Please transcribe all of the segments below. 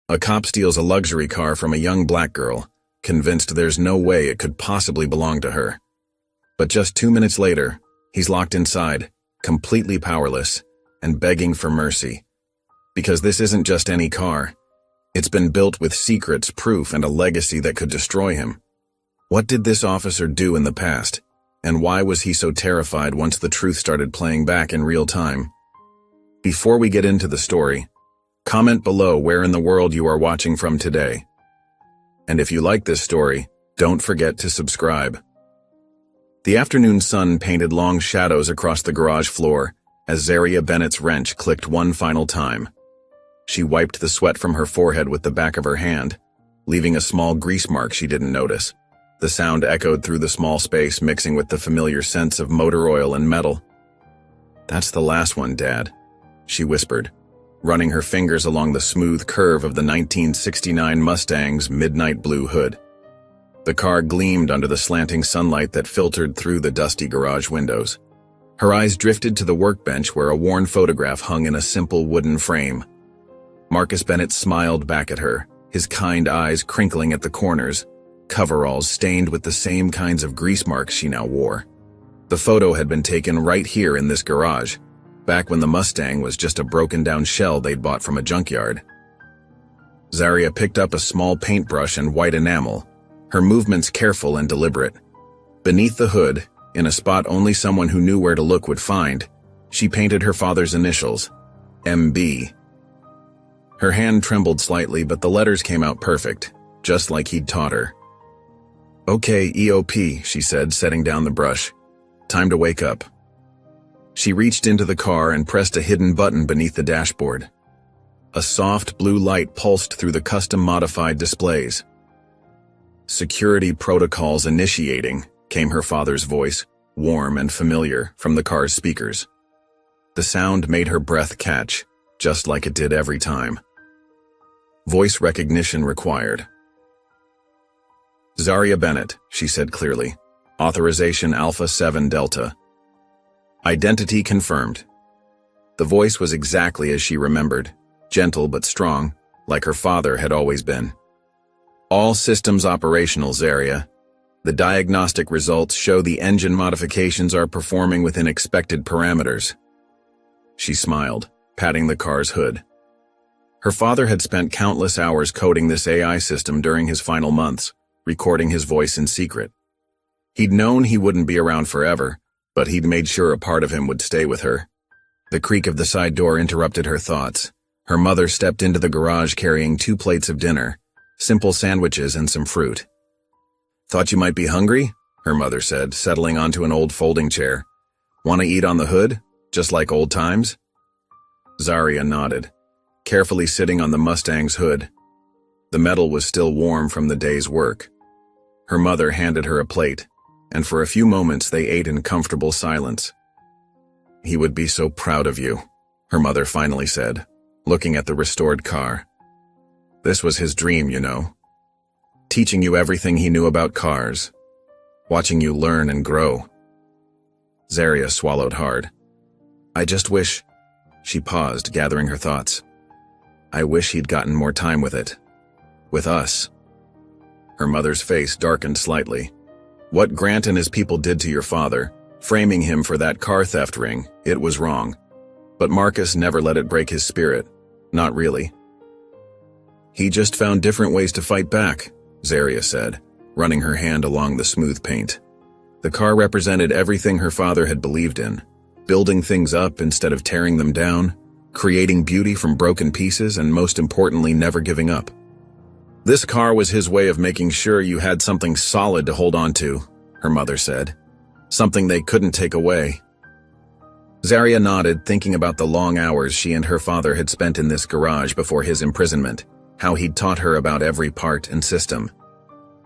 A cop steals a luxury car from a young black girl, convinced there's no way it could possibly belong to her. But just 2 minutes later, he's locked inside, completely powerless, and begging for mercy. Because this isn't just any car. It's been built with secrets, proof, and a legacy that could destroy him. What did this officer do in the past? And why was he so terrified once the truth started playing back in real time? Before we get into the story, comment below where in the world you are watching from today. And if you like this story, don't forget to subscribe. The afternoon sun painted long shadows across the garage floor as Zaria Bennett's wrench clicked one final time. She wiped the sweat from her forehead with the back of her hand, leaving a small grease mark she didn't notice. The sound echoed through the small space, mixing with the familiar scents of motor oil and metal. "That's the last one, Dad," she whispered, running her fingers along the smooth curve of the 1969 Mustang's midnight blue hood. The car gleamed under the slanting sunlight that filtered through the dusty garage windows. Her eyes drifted to the workbench where a worn photograph hung in a simple wooden frame. Marcus Bennett smiled back at her, his kind eyes crinkling at the corners, coveralls stained with the same kinds of grease marks she now wore. The photo had been taken right here in this garage, back when the Mustang was just a broken-down shell they'd bought from a junkyard. Zaria picked up a small paintbrush and white enamel, her movements careful and deliberate. Beneath the hood, in a spot only someone who knew where to look would find, she painted her father's initials, MB. Her hand trembled slightly, but the letters came out perfect, just like he'd taught her. "Okay, EOP," she said, setting down the brush. "Time to wake up." She reached into the car and pressed a hidden button beneath the dashboard. A soft blue light pulsed through the custom-modified displays. "Security protocols initiating," came her father's voice, warm and familiar, from the car's speakers. The sound made her breath catch, just like it did every time. "Voice recognition required." "Zaria Bennett," she said clearly. "Authorization Alpha 7 Delta." Identity confirmed. The voice was exactly as she remembered, gentle but strong, like her father had always been. "All systems operational, Zaria. The diagnostic results show the engine modifications are performing within expected parameters." She smiled, patting the car's hood. Her father had spent countless hours coding this AI system during his final months, recording his voice in secret. He'd known he wouldn't be around forever, but he'd made sure a part of him would stay with her. The creak of the side door interrupted her thoughts. Her mother stepped into the garage carrying 2 plates of dinner, simple sandwiches and some fruit. "Thought you might be hungry?" her mother said, settling onto an old folding chair. "Want to eat on the hood, just like old times?" Zaria nodded, carefully sitting on the Mustang's hood. The metal was still warm from the day's work. Her mother handed her a plate, and for a few moments they ate in comfortable silence. "He would be so proud of you," her mother finally said, looking at the restored car. "This was his dream, you know. Teaching you everything he knew about cars. Watching you learn and grow." Zaria swallowed hard. "I just wish—" She paused, gathering her thoughts. "I wish he'd gotten more time with it. With us." Her mother's face darkened slightly. "What Grant and his people did to your father, framing him for that car theft ring, it was wrong. But Marcus never let it break his spirit. Not really. He just found different ways to fight back," Zaria said, running her hand along the smooth paint. The car represented everything her father had believed in, building things up instead of tearing them down, creating beauty from broken pieces, and most importantly, never giving up. "This car was his way of making sure you had something solid to hold on to," her mother said. "Something they couldn't take away." Zaria nodded, thinking about the long hours she and her father had spent in this garage before his imprisonment, how he'd taught her about every part and system.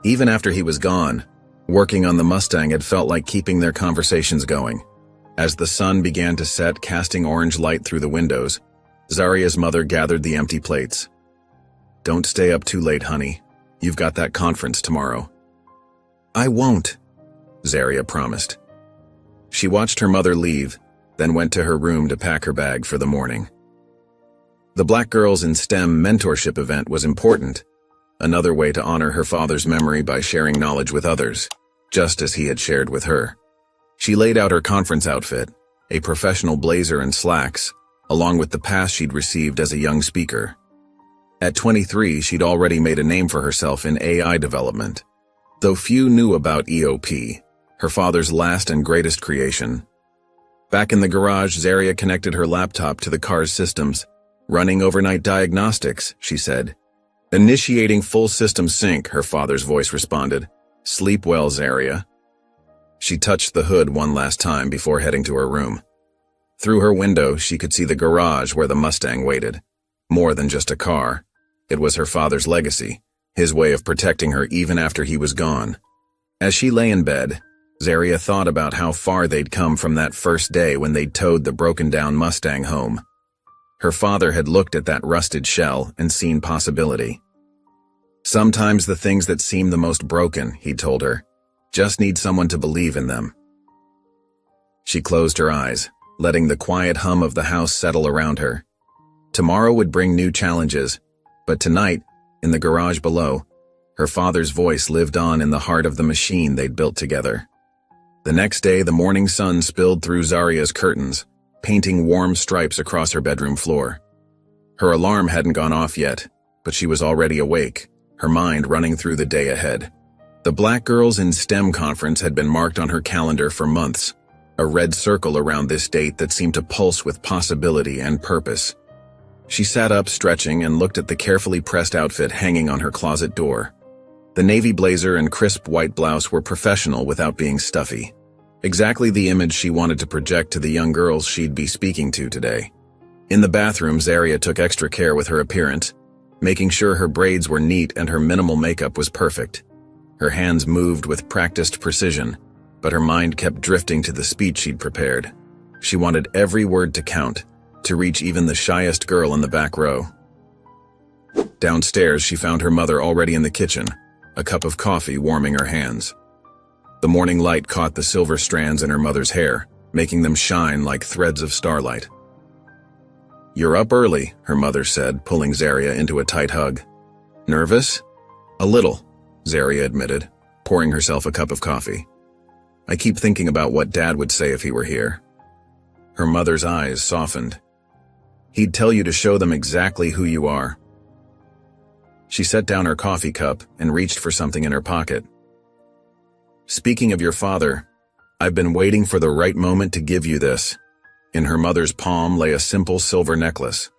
Even after he was gone, working on the Mustang had felt like keeping their conversations going. As the sun began to set, casting orange light through the windows, Zaria's mother gathered the empty plates. "Don't stay up too late, honey. You've got that conference tomorrow." "I won't," Zaria promised. She watched her mother leave, then went to her room to pack her bag for the morning. The Black Girls in STEM mentorship event was important, another way to honor her father's memory by sharing knowledge with others, just as he had shared with her. She laid out her conference outfit, a professional blazer and slacks, along with the pass she'd received as a young speaker. At 23, she'd already made a name for herself in AI development. Though few knew about EOP, her father's last and greatest creation. Back in the garage, Zaria connected her laptop to the car's systems. Running overnight diagnostics, she said. Initiating full system sync, her father's voice responded. Sleep well, Zaria. She touched the hood one last time before heading to her room. Through her window, she could see the garage where the Mustang waited. More than just a car. It was her father's legacy, his way of protecting her even after he was gone. As she lay in bed, Zaria thought about how far they'd come from that first day when they'd towed the broken-down Mustang home. Her father had looked at that rusted shell and seen possibility. Sometimes the things that seem the most broken, he told her, just need someone to believe in them. She closed her eyes, letting the quiet hum of the house settle around her. Tomorrow would bring new challenges, but tonight, in the garage below, her father's voice lived on in the heart of the machine they'd built together. The next day, the morning sun spilled through Zaria's curtains, painting warm stripes across her bedroom floor. Her alarm hadn't gone off yet, but she was already awake, her mind running through the day ahead. The Black Girls in STEM conference had been marked on her calendar for months, a red circle around this date that seemed to pulse with possibility and purpose. She sat up, stretching, and looked at the carefully pressed outfit hanging on her closet door. The navy blazer and crisp white blouse were professional without being stuffy. Exactly the image she wanted to project to the young girls she'd be speaking to today. In the bathroom, Zaria took extra care with her appearance, making sure her braids were neat and her minimal makeup was perfect. Her hands moved with practiced precision, but her mind kept drifting to the speech she'd prepared. She wanted every word to count, to reach even the shyest girl in the back row. Downstairs, she found her mother already in the kitchen, a cup of coffee warming her hands. The morning light caught the silver strands in her mother's hair, making them shine like threads of starlight. "You're up early," her mother said, pulling Zaria into a tight hug. "Nervous?" "A little," Zaria admitted, pouring herself a cup of coffee. "I keep thinking about what Dad would say if he were here." Her mother's eyes softened. "He'd tell you to show them exactly who you are." She set down her coffee cup and reached for something in her pocket. "Speaking of your father, I've been waiting for the right moment to give you this." In her mother's palm lay a simple silver necklace.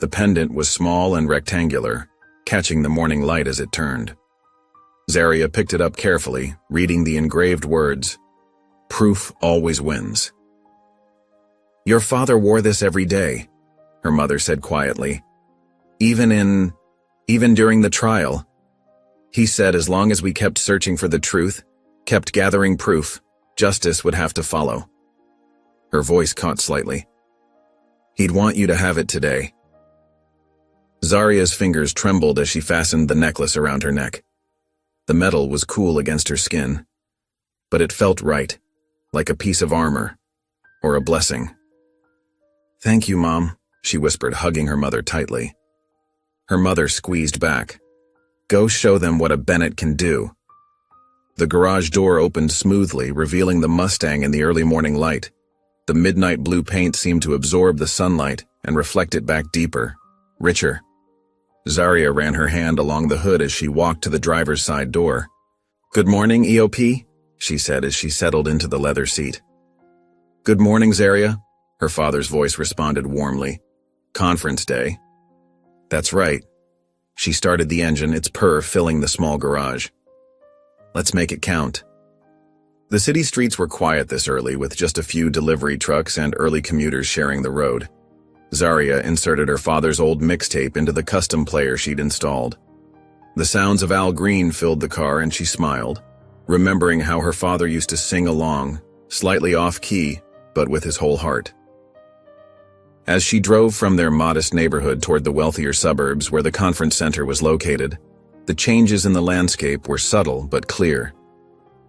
The pendant was small and rectangular, catching the morning light as it turned. Zaria picked it up carefully, reading the engraved words, "Proof always wins." "Your father wore this every day," her mother said quietly. Even during the trial. He said as long as we kept searching for the truth, kept gathering proof, justice would have to follow." Her voice caught slightly. "He'd want you to have it today." Zaria's fingers trembled as she fastened the necklace around her neck. The metal was cool against her skin, but it felt right, like a piece of armor, or a blessing. "Thank you, Mom," she whispered, hugging her mother tightly. Her mother squeezed back. "Go show them what a Bennett can do." The garage door opened smoothly, revealing the Mustang in the early morning light. The midnight blue paint seemed to absorb the sunlight and reflect it back deeper, richer. Zaria ran her hand along the hood as she walked to the driver's side door. "Good morning, EOP," she said as she settled into the leather seat. "Good morning, Zaria," her father's voice responded warmly. "Conference day." "That's right." She started the engine, its purr filling the small garage. "Let's make it count." The city streets were quiet this early, with just a few delivery trucks and early commuters sharing the road. Zaria inserted her father's old mixtape into the custom player she'd installed. The sounds of Al Green filled the car and she smiled, remembering how her father used to sing along, slightly off-key, but with his whole heart. As she drove from their modest neighborhood toward the wealthier suburbs where the conference center was located, the changes in the landscape were subtle but clear.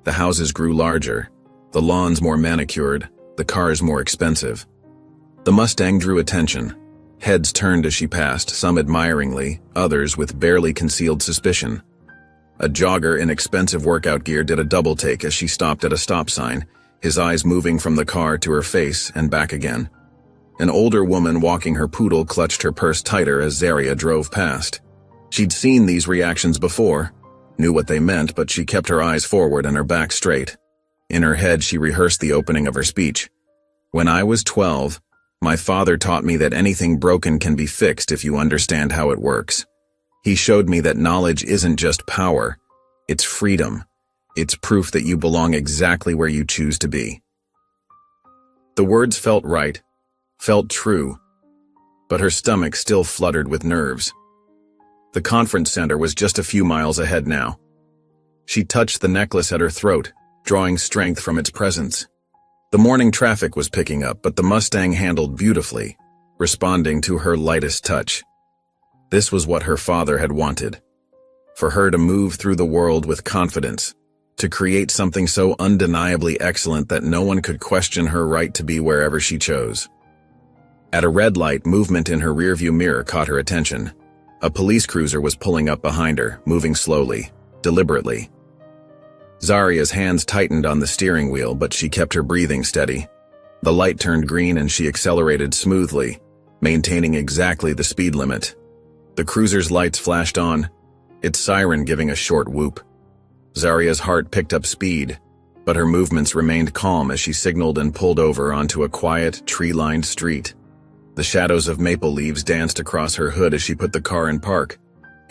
The houses grew larger, the lawns more manicured, the cars more expensive. The Mustang drew attention, Heads turned as she passed, some admiringly, others with barely concealed suspicion. A jogger in expensive workout gear did a double take as she stopped at a stop sign, his eyes moving from the car to her face and back again. An older woman walking her poodle clutched her purse tighter as Zaria drove past. She'd seen these reactions before, knew what they meant, but she kept her eyes forward and her back straight. In her head, she rehearsed the opening of her speech. "When I was 12, my father taught me that anything broken can be fixed if you understand how it works. He showed me that knowledge isn't just power, it's freedom. It's proof that you belong exactly where you choose to be." The words felt right, felt true, but her stomach still fluttered with nerves. The conference center was just a few miles ahead now. She touched the necklace at her throat, drawing strength from its presence. The morning traffic was picking up, but the Mustang handled beautifully, responding to her lightest touch. This was what her father had wanted. For her to move through the world with confidence, to create something so undeniably excellent that no one could question her right to be wherever she chose. At a red light, movement in her rearview mirror caught her attention. A police cruiser was pulling up behind her, moving slowly, deliberately. Zaria's hands tightened on the steering wheel, but she kept her breathing steady. The light turned green and she accelerated smoothly, maintaining exactly the speed limit. The cruiser's lights flashed on, its siren giving a short whoop. Zaria's heart picked up speed, but her movements remained calm as she signaled and pulled over onto a quiet, tree-lined street. The shadows of maple leaves danced across her hood as she put the car in park.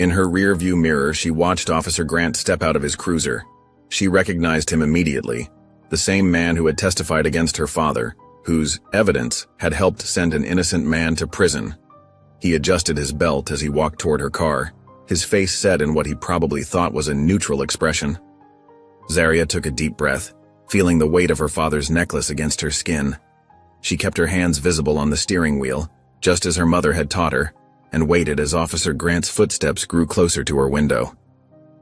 In her rear-view mirror, she watched Officer Grant step out of his cruiser. She recognized him immediately, the same man who had testified against her father, whose evidence had helped send an innocent man to prison. He adjusted his belt as he walked toward her car, his face set in what he probably thought was a neutral expression. Zaria took a deep breath, feeling the weight of her father's necklace against her skin. She kept her hands visible on the steering wheel, just as her mother had taught her, and waited as Officer Grant's footsteps grew closer to her window.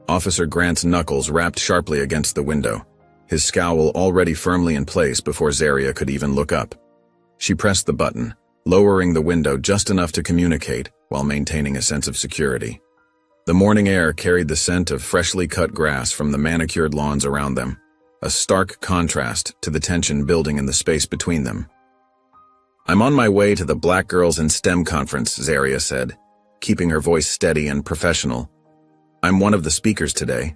Officer Grant's knuckles rapped sharply against the window, his scowl already firmly in place before Zaria could even look up. She pressed the button, lowering the window just enough to communicate while maintaining a sense of security. The morning air carried the scent of freshly cut grass from the manicured lawns around them, a stark contrast to the tension building in the space between them. "I'm on my way to the Black Girls in STEM conference," Zaria said, keeping her voice steady and professional. "I'm one of the speakers today."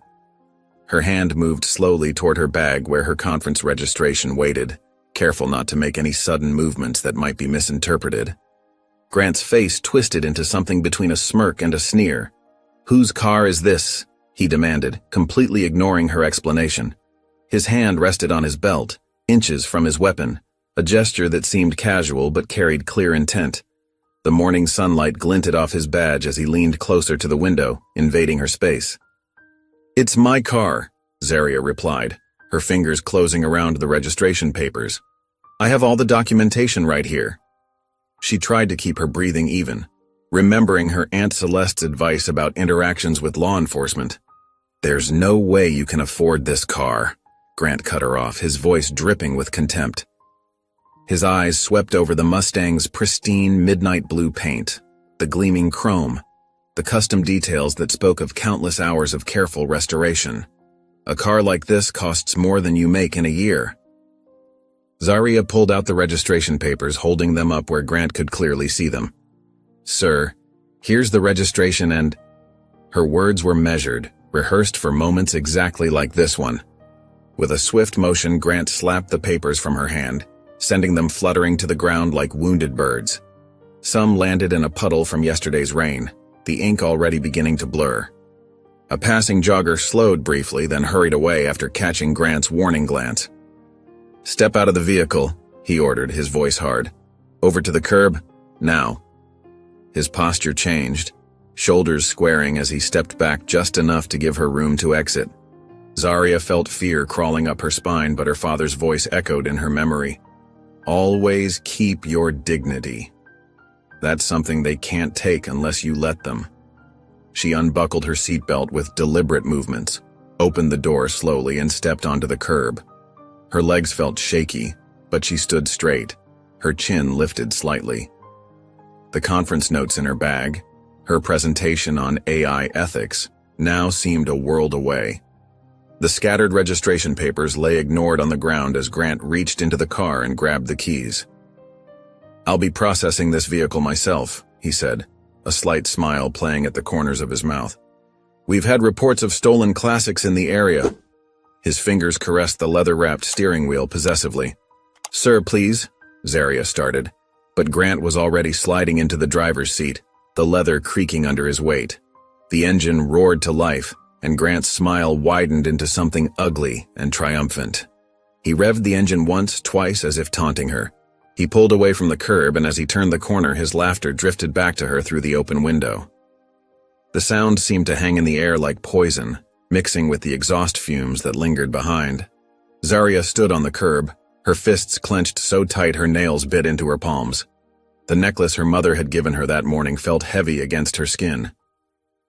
Her hand moved slowly toward her bag where her conference registration waited, careful not to make any sudden movements that might be misinterpreted. Grant's face twisted into something between a smirk and a sneer. "Whose car is this?" he demanded, completely ignoring her explanation. His hand rested on his belt, inches from his weapon, a gesture that seemed casual but carried clear intent. The morning sunlight glinted off his badge as he leaned closer to the window, invading her space. "It's my car," Zaria replied, her fingers closing around the registration papers. "I have all the documentation right here." She tried to keep her breathing even, remembering her Aunt Celeste's advice about interactions with law enforcement. "There's no way you can afford this car," Grant cut her off, his voice dripping with contempt. His eyes swept over the Mustang's pristine midnight blue paint, the gleaming chrome, the custom details that spoke of countless hours of careful restoration. "A car like this costs more than you make in a year." Zaria pulled out the registration papers, holding them up where Grant could clearly see them. "Sir, here's the registration and—" Her words were measured, rehearsed for moments exactly like this one. With a swift motion, Grant slapped the papers from her hand, sending them fluttering to the ground like wounded birds. Some landed in a puddle from yesterday's rain, the ink already beginning to blur. A passing jogger slowed briefly, then hurried away after catching Grant's warning glance. "Step out of the vehicle," he ordered, his voice hard. "Over to the curb, now." His posture changed, shoulders squaring as he stepped back just enough to give her room to exit. Zaria felt fear crawling up her spine, but her father's voice echoed in her memory. "Always keep your dignity. That's something they can't take unless you let them." She unbuckled her seatbelt with deliberate movements, opened the door slowly, and stepped onto the curb. Her legs felt shaky, but she stood straight, her chin lifted slightly. The conference notes in her bag, her presentation on AI ethics, now seemed a world away. The scattered registration papers lay ignored on the ground as Grant reached into the car and grabbed the keys. "I'll be processing this vehicle myself," he said, a slight smile playing at the corners of his mouth. "We've had reports of stolen classics in the area." His fingers caressed the leather-wrapped steering wheel possessively. "Sir, please," Zaria started, but Grant was already sliding into the driver's seat, the leather creaking under his weight. The engine roared to life, and Grant's smile widened into something ugly and triumphant. He revved the engine once, twice, as if taunting her. He pulled away from the curb, and as he turned the corner, his laughter drifted back to her through the open window. The sound seemed to hang in the air like poison, mixing with the exhaust fumes that lingered behind. Zaria stood on the curb, her fists clenched so tight her nails bit into her palms. The necklace her mother had given her that morning felt heavy against her skin.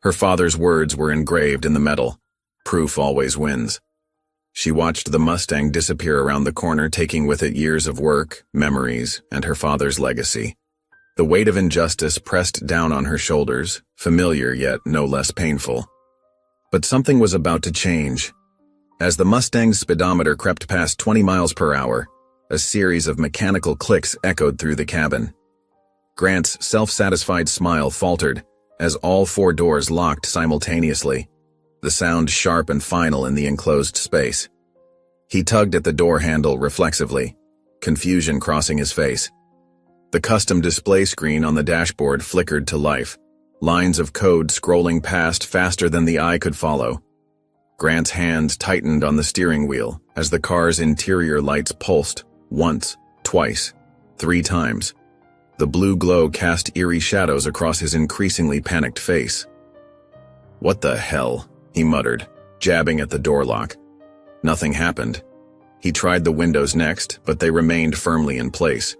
Her father's words were engraved in the metal. Proof always wins. She watched the Mustang disappear around the corner, taking with it years of work, memories, and her father's legacy. The weight of injustice pressed down on her shoulders, familiar yet no less painful. But something was about to change. As the Mustang's speedometer crept past 20 miles per hour, a series of mechanical clicks echoed through the cabin. Grant's self-satisfied smile faltered as all 4 doors locked simultaneously, the sound sharp and final in the enclosed space. He tugged at the door handle reflexively, confusion crossing his face. The custom display screen on the dashboard flickered to life, lines of code scrolling past faster than the eye could follow. Grant's hands tightened on the steering wheel as the car's interior lights pulsed, once, twice, 3 times. The blue glow cast eerie shadows across his increasingly panicked face. "What the hell?" he muttered, jabbing at the door lock. Nothing happened. He tried the windows next, but they remained firmly in place.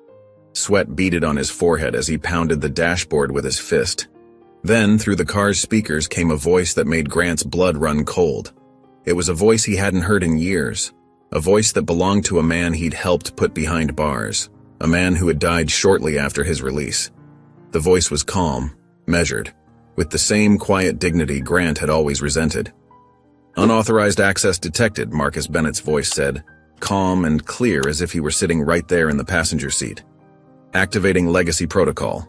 Sweat beaded on his forehead as he pounded the dashboard with his fist. Then, through the car's speakers came a voice that made Grant's blood run cold. It was a voice he hadn't heard in years, a voice that belonged to a man he'd helped put behind bars, a man who had died shortly after his release. The voice was calm, measured, with the same quiet dignity Grant had always resented. "Unauthorized access detected," Marcus Bennett's voice said, calm and clear as if he were sitting right there in the passenger seat. "Activating legacy protocol."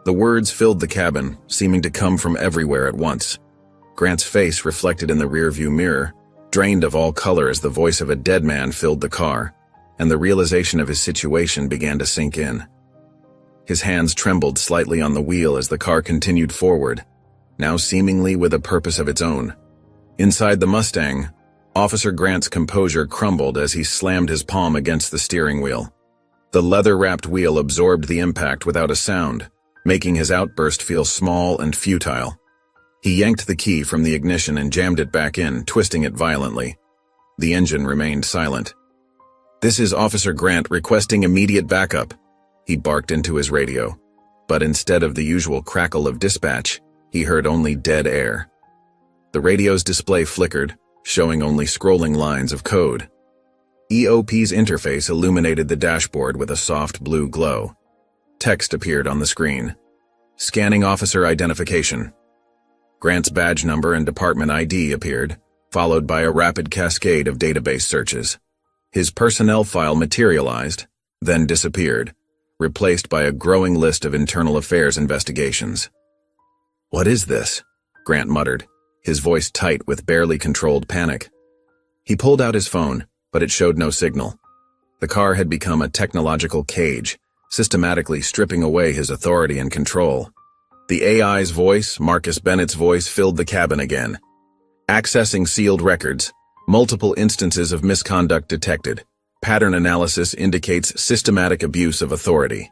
The words filled the cabin, seeming to come from everywhere at once. Grant's face, reflected in the rearview mirror, drained of all color as the voice of a dead man filled the car, and the realization of his situation began to sink in. His hands trembled slightly on the wheel as the car continued forward, now seemingly with a purpose of its own. Inside the Mustang, Officer Grant's composure crumbled as he slammed his palm against the steering wheel. The leather-wrapped wheel absorbed the impact without a sound, making his outburst feel small and futile. He yanked the key from the ignition and jammed it back in, twisting it violently. The engine remained silent. "This is Officer Grant requesting immediate backup," he barked into his radio. But instead of the usual crackle of dispatch, he heard only dead air. The radio's display flickered, showing only scrolling lines of code. EOP's interface illuminated the dashboard with a soft blue glow. Text appeared on the screen. "Scanning officer identification." Grant's badge number and department ID appeared, followed by a rapid cascade of database searches. His personnel file materialized, then disappeared, replaced by a growing list of internal affairs investigations. "What is this?" Grant muttered, his voice tight with barely controlled panic. He pulled out his phone, but it showed no signal. The car had become a technological cage, systematically stripping away his authority and control. The AI's voice, Marcus Bennett's voice, filled the cabin again. "Accessing sealed records. Multiple instances of misconduct detected. Pattern analysis indicates systematic abuse of authority."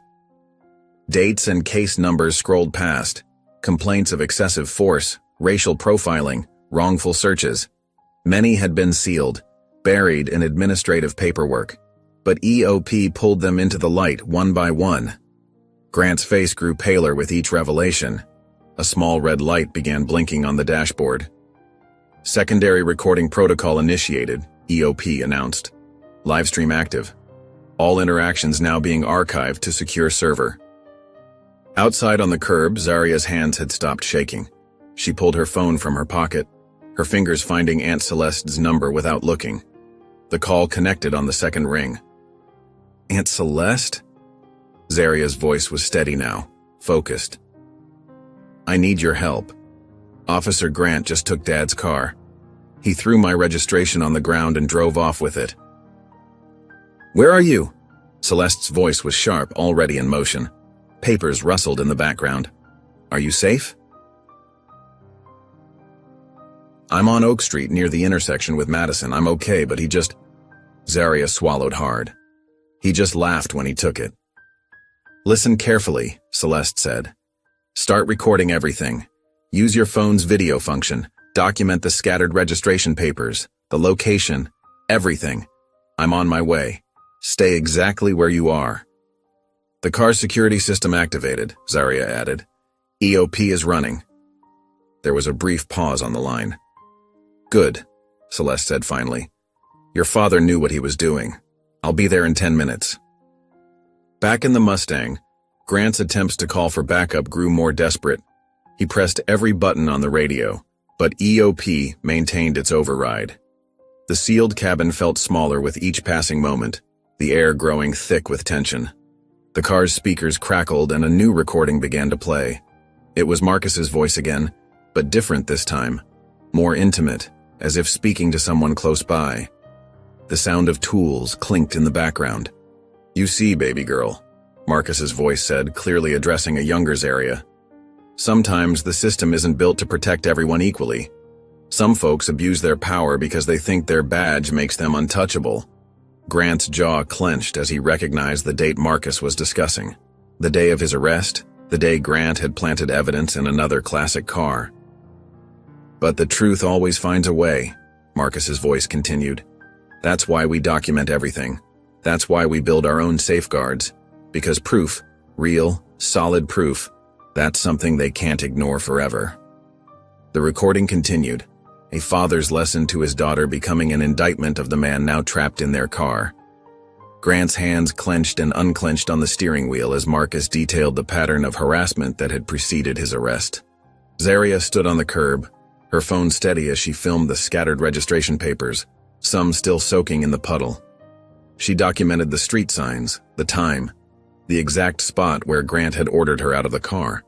Dates and case numbers scrolled past. Complaints of excessive force, racial profiling, wrongful searches. Many had been sealed, buried in administrative paperwork, but EOP pulled them into the light one by one. Grant's face grew paler with each revelation. A small red light began blinking on the dashboard. "Secondary recording protocol initiated," EOP announced. "Livestream active. All interactions now being archived to secure server." Outside on the curb, Zaria's hands had stopped shaking. She pulled her phone from her pocket, her fingers finding Aunt Celeste's number without looking. The call connected on the second ring. Aunt Celeste? Zaria's voice was steady now, focused. I need your help. Officer Grant just took Dad's car. He threw my registration on the ground and drove off with it. Where are you? Celeste's voice was sharp, already in motion. Papers rustled in the background. Are you safe? I'm on Oak Street near the intersection with Madison. I'm okay, but he just... Zaria swallowed hard. He just laughed when he took it. Listen carefully, Celeste said. Start recording everything. Use your phone's video function. Document the scattered registration papers, the location, everything. I'm on my way. Stay exactly where you are. The car security system activated, Zaria added. EOP is running. There was a brief pause on the line. Good, Celeste said finally. Your father knew what he was doing. I'll be there in 10 minutes. Back in the Mustang, Grant's attempts to call for backup grew more desperate. He pressed every button on the radio, but EOP maintained its override. The sealed cabin felt smaller with each passing moment, the air growing thick with tension. The car's speakers crackled and a new recording began to play. It was Marcus's voice again, but different this time. More intimate, as if speaking to someone close by. The sound of tools clinked in the background. You see, baby girl, Marcus's voice said, clearly addressing a younger Zaria. Sometimes the system isn't built to protect everyone equally. Some folks abuse their power because they think their badge makes them untouchable. Grant's jaw clenched as he recognized the date Marcus was discussing. The day of his arrest, the day Grant had planted evidence in another classic car. But the truth always finds a way, Marcus's voice continued. That's why we document everything. That's why we build our own safeguards. Because proof, real, solid proof, that's something they can't ignore forever. The recording continued, a father's lesson to his daughter becoming an indictment of the man now trapped in their car. Grant's hands clenched and unclenched on the steering wheel as Marcus detailed the pattern of harassment that had preceded his arrest. Zaria stood on the curb, her phone steady as she filmed the scattered registration papers, some still soaking in the puddle. She documented the street signs, the time, the exact spot where Grant had ordered her out of the car.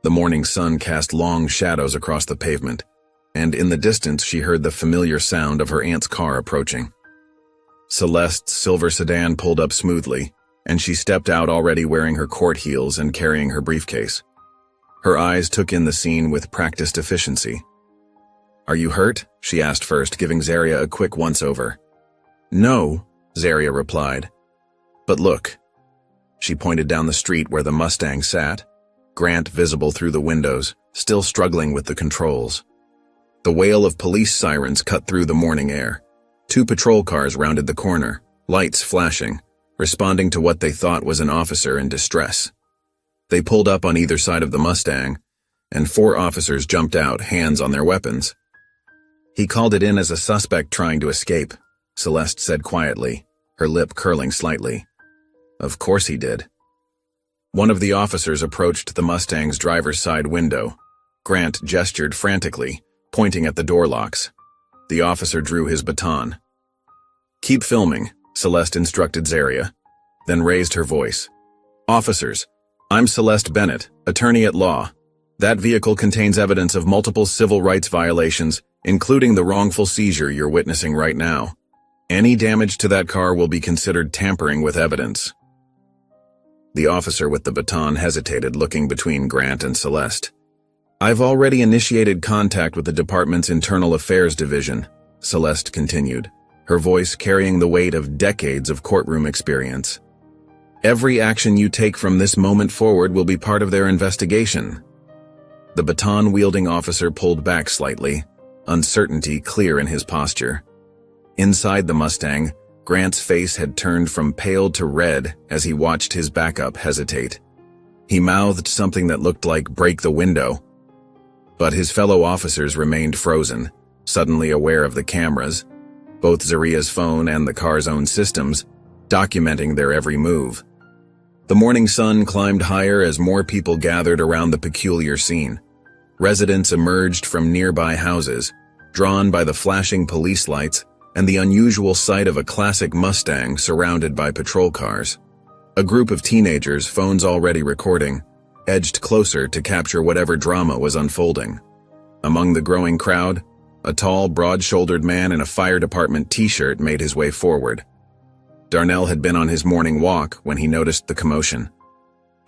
The morning sun cast long shadows across the pavement, and in the distance she heard the familiar sound of her aunt's car approaching. Celeste's silver sedan pulled up smoothly, and she stepped out already wearing her court heels and carrying her briefcase. Her eyes took in the scene with practiced efficiency. Are you hurt? She asked first, giving Zaria a quick once-over. No, Zaria replied. But look. She pointed down the street where the Mustang sat, Grant visible through the windows, still struggling with the controls. The wail of police sirens cut through the morning air. 2 patrol cars rounded the corner, lights flashing, responding to what they thought was an officer in distress. They pulled up on either side of the Mustang, and 4 officers jumped out, hands on their weapons. He called it in as a suspect trying to escape, Celeste said quietly, her lip curling slightly. Of course he did. One of the officers approached the Mustang's driver's side window. Grant gestured frantically, pointing at the door locks. The officer drew his baton. Keep filming, Celeste instructed Zaria, then raised her voice. Officers, I'm Celeste Bennett, attorney at law. That vehicle contains evidence of multiple civil rights violations, including the wrongful seizure you're witnessing right now. Any damage to that car will be considered tampering with evidence. The officer with the baton hesitated, looking between Grant and Celeste. I've already initiated contact with the department's Internal Affairs Division, Celeste continued, her voice carrying the weight of decades of courtroom experience. Every action you take from this moment forward will be part of their investigation. The baton-wielding officer pulled back slightly, uncertainty clear in his posture. Inside the Mustang, Grant's face had turned from pale to red as he watched his backup hesitate. He mouthed something that looked like "break the window," but his fellow officers remained frozen, suddenly aware of the cameras, both Zaria's phone and the car's own systems, documenting their every move. The morning sun climbed higher as more people gathered around the peculiar scene. Residents emerged from nearby houses, drawn by the flashing police lights and the unusual sight of a classic Mustang surrounded by patrol cars. A group of teenagers, phones already recording, edged closer to capture whatever drama was unfolding. Among the growing crowd, a tall, broad-shouldered man in a fire department t-shirt made his way forward. Darnell had been on his morning walk when he noticed the commotion.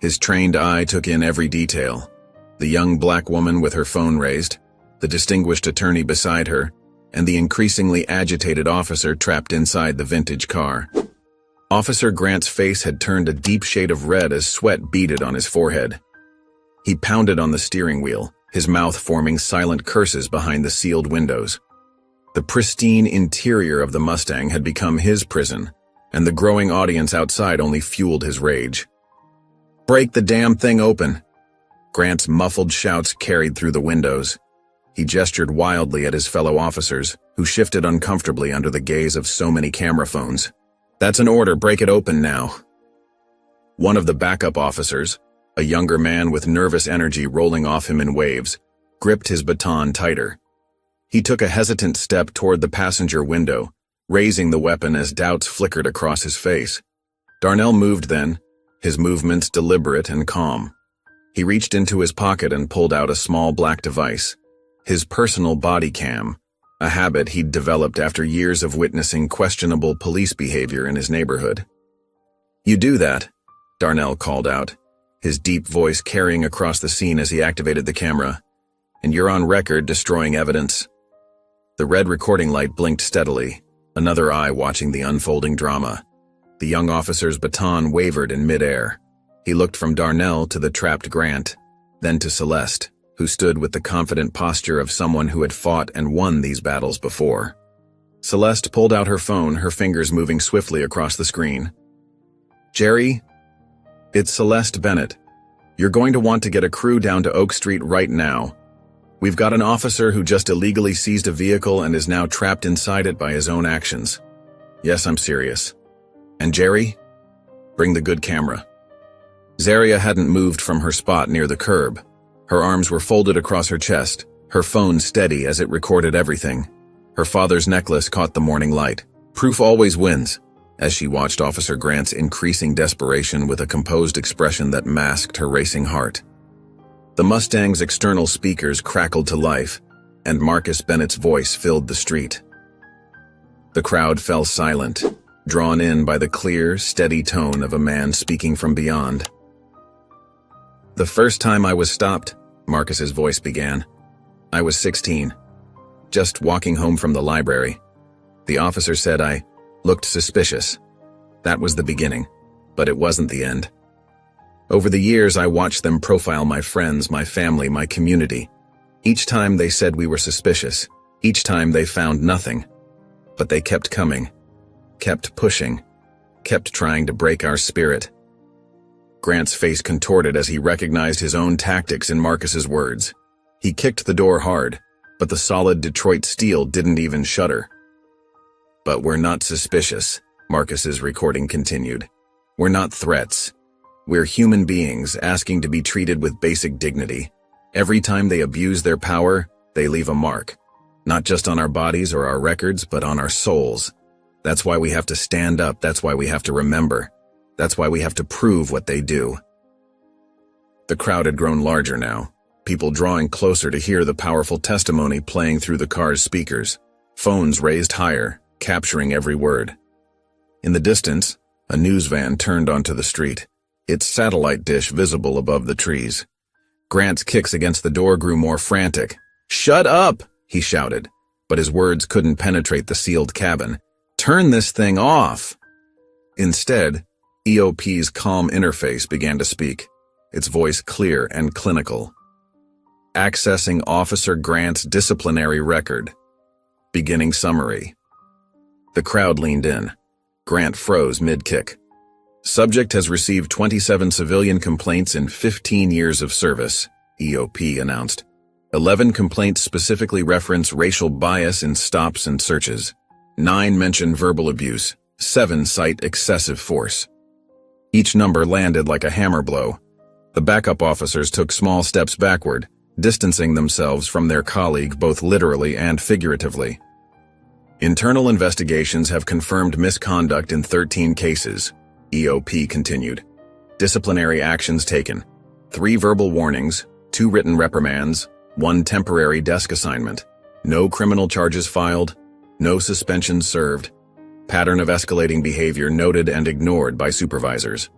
His trained eye took in every detail. The young black woman with her phone raised, the distinguished attorney beside her, and the increasingly agitated officer trapped inside the vintage car. Officer Grant's face had turned a deep shade of red as sweat beaded on his forehead. He pounded on the steering wheel, his mouth forming silent curses behind the sealed windows. The pristine interior of the Mustang had become his prison, and the growing audience outside only fueled his rage. "Break the damn thing open!" Grant's muffled shouts carried through the windows. He gestured wildly at his fellow officers, who shifted uncomfortably under the gaze of so many camera phones. "That's an order, break it open now." One of the backup officers, a younger man with nervous energy rolling off him in waves, gripped his baton tighter. He took a hesitant step toward the passenger window, raising the weapon as doubts flickered across his face. Darnell moved then, his movements deliberate and calm. He reached into his pocket and pulled out a small black device, his personal body cam, a habit he'd developed after years of witnessing questionable police behavior in his neighborhood. "You do that," Darnell called out, his deep voice carrying across the scene as he activated the camera, "and you're on record destroying evidence." The red recording light blinked steadily, another eye watching the unfolding drama. The young officer's baton wavered in midair. He looked from Darnell to the trapped Grant, then to Celeste, who stood with the confident posture of someone who had fought and won these battles before. Celeste pulled out her phone, her fingers moving swiftly across the screen. "Jerry, it's Celeste Bennett. You're going to want to get a crew down to Oak Street right now. We've got an officer who just illegally seized a vehicle and is now trapped inside it by his own actions. Yes, I'm serious. And Jerry, bring the good camera." Zaria hadn't moved from her spot near the curb. Her arms were folded across her chest, her phone steady as it recorded everything. Her father's necklace caught the morning light. Proof always wins, as she watched Officer Grant's increasing desperation with a composed expression that masked her racing heart. The Mustang's external speakers crackled to life, and Marcus Bennett's voice filled the street. The crowd fell silent, drawn in by the clear, steady tone of a man speaking from beyond. "The first time I was stopped," Marcus's voice began, "I was 16, just walking home from the library. The officer said I looked suspicious. That was the beginning, but it wasn't the end. Over the years, I watched them profile my friends, my family, my community. Each time they said we were suspicious. Each time they found nothing. But they kept coming, kept pushing, kept trying to break our spirit." Grant's face contorted as he recognized his own tactics in Marcus's words. He kicked the door hard, but the solid Detroit steel didn't even shudder. "But we're not suspicious," Marcus's recording continued. "We're not threats. We're human beings asking to be treated with basic dignity. Every time they abuse their power, they leave a mark. Not just on our bodies or our records, but on our souls. That's why we have to stand up. That's why we have to remember. That's why we have to prove what they do." The crowd had grown larger now, people drawing closer to hear the powerful testimony playing through the car's speakers, phones raised higher, capturing every word. In the distance, a news van turned onto the street, its satellite dish visible above the trees. Grant's kicks against the door grew more frantic. "Shut up!" he shouted, but his words couldn't penetrate the sealed cabin. "Turn this thing off!" Instead, EOP's calm interface began to speak, its voice clear and clinical. "Accessing Officer Grant's disciplinary record. Beginning summary." The crowd leaned in. Grant froze mid-kick. "Subject has received 27 civilian complaints in 15 years of service," EOP announced. 11 complaints specifically reference racial bias in stops and searches. 9 mention verbal abuse. 7 cite excessive force. Each number landed like a hammer blow. The backup officers took small steps backward, distancing themselves from their colleague both literally and figuratively. Internal investigations have confirmed misconduct in 13 cases, EOP continued. Disciplinary actions taken: 3 verbal warnings, 2 written reprimands, 1 temporary desk assignment. No criminal charges filed, no suspensions served. Pattern of escalating behavior noted and ignored by supervisors.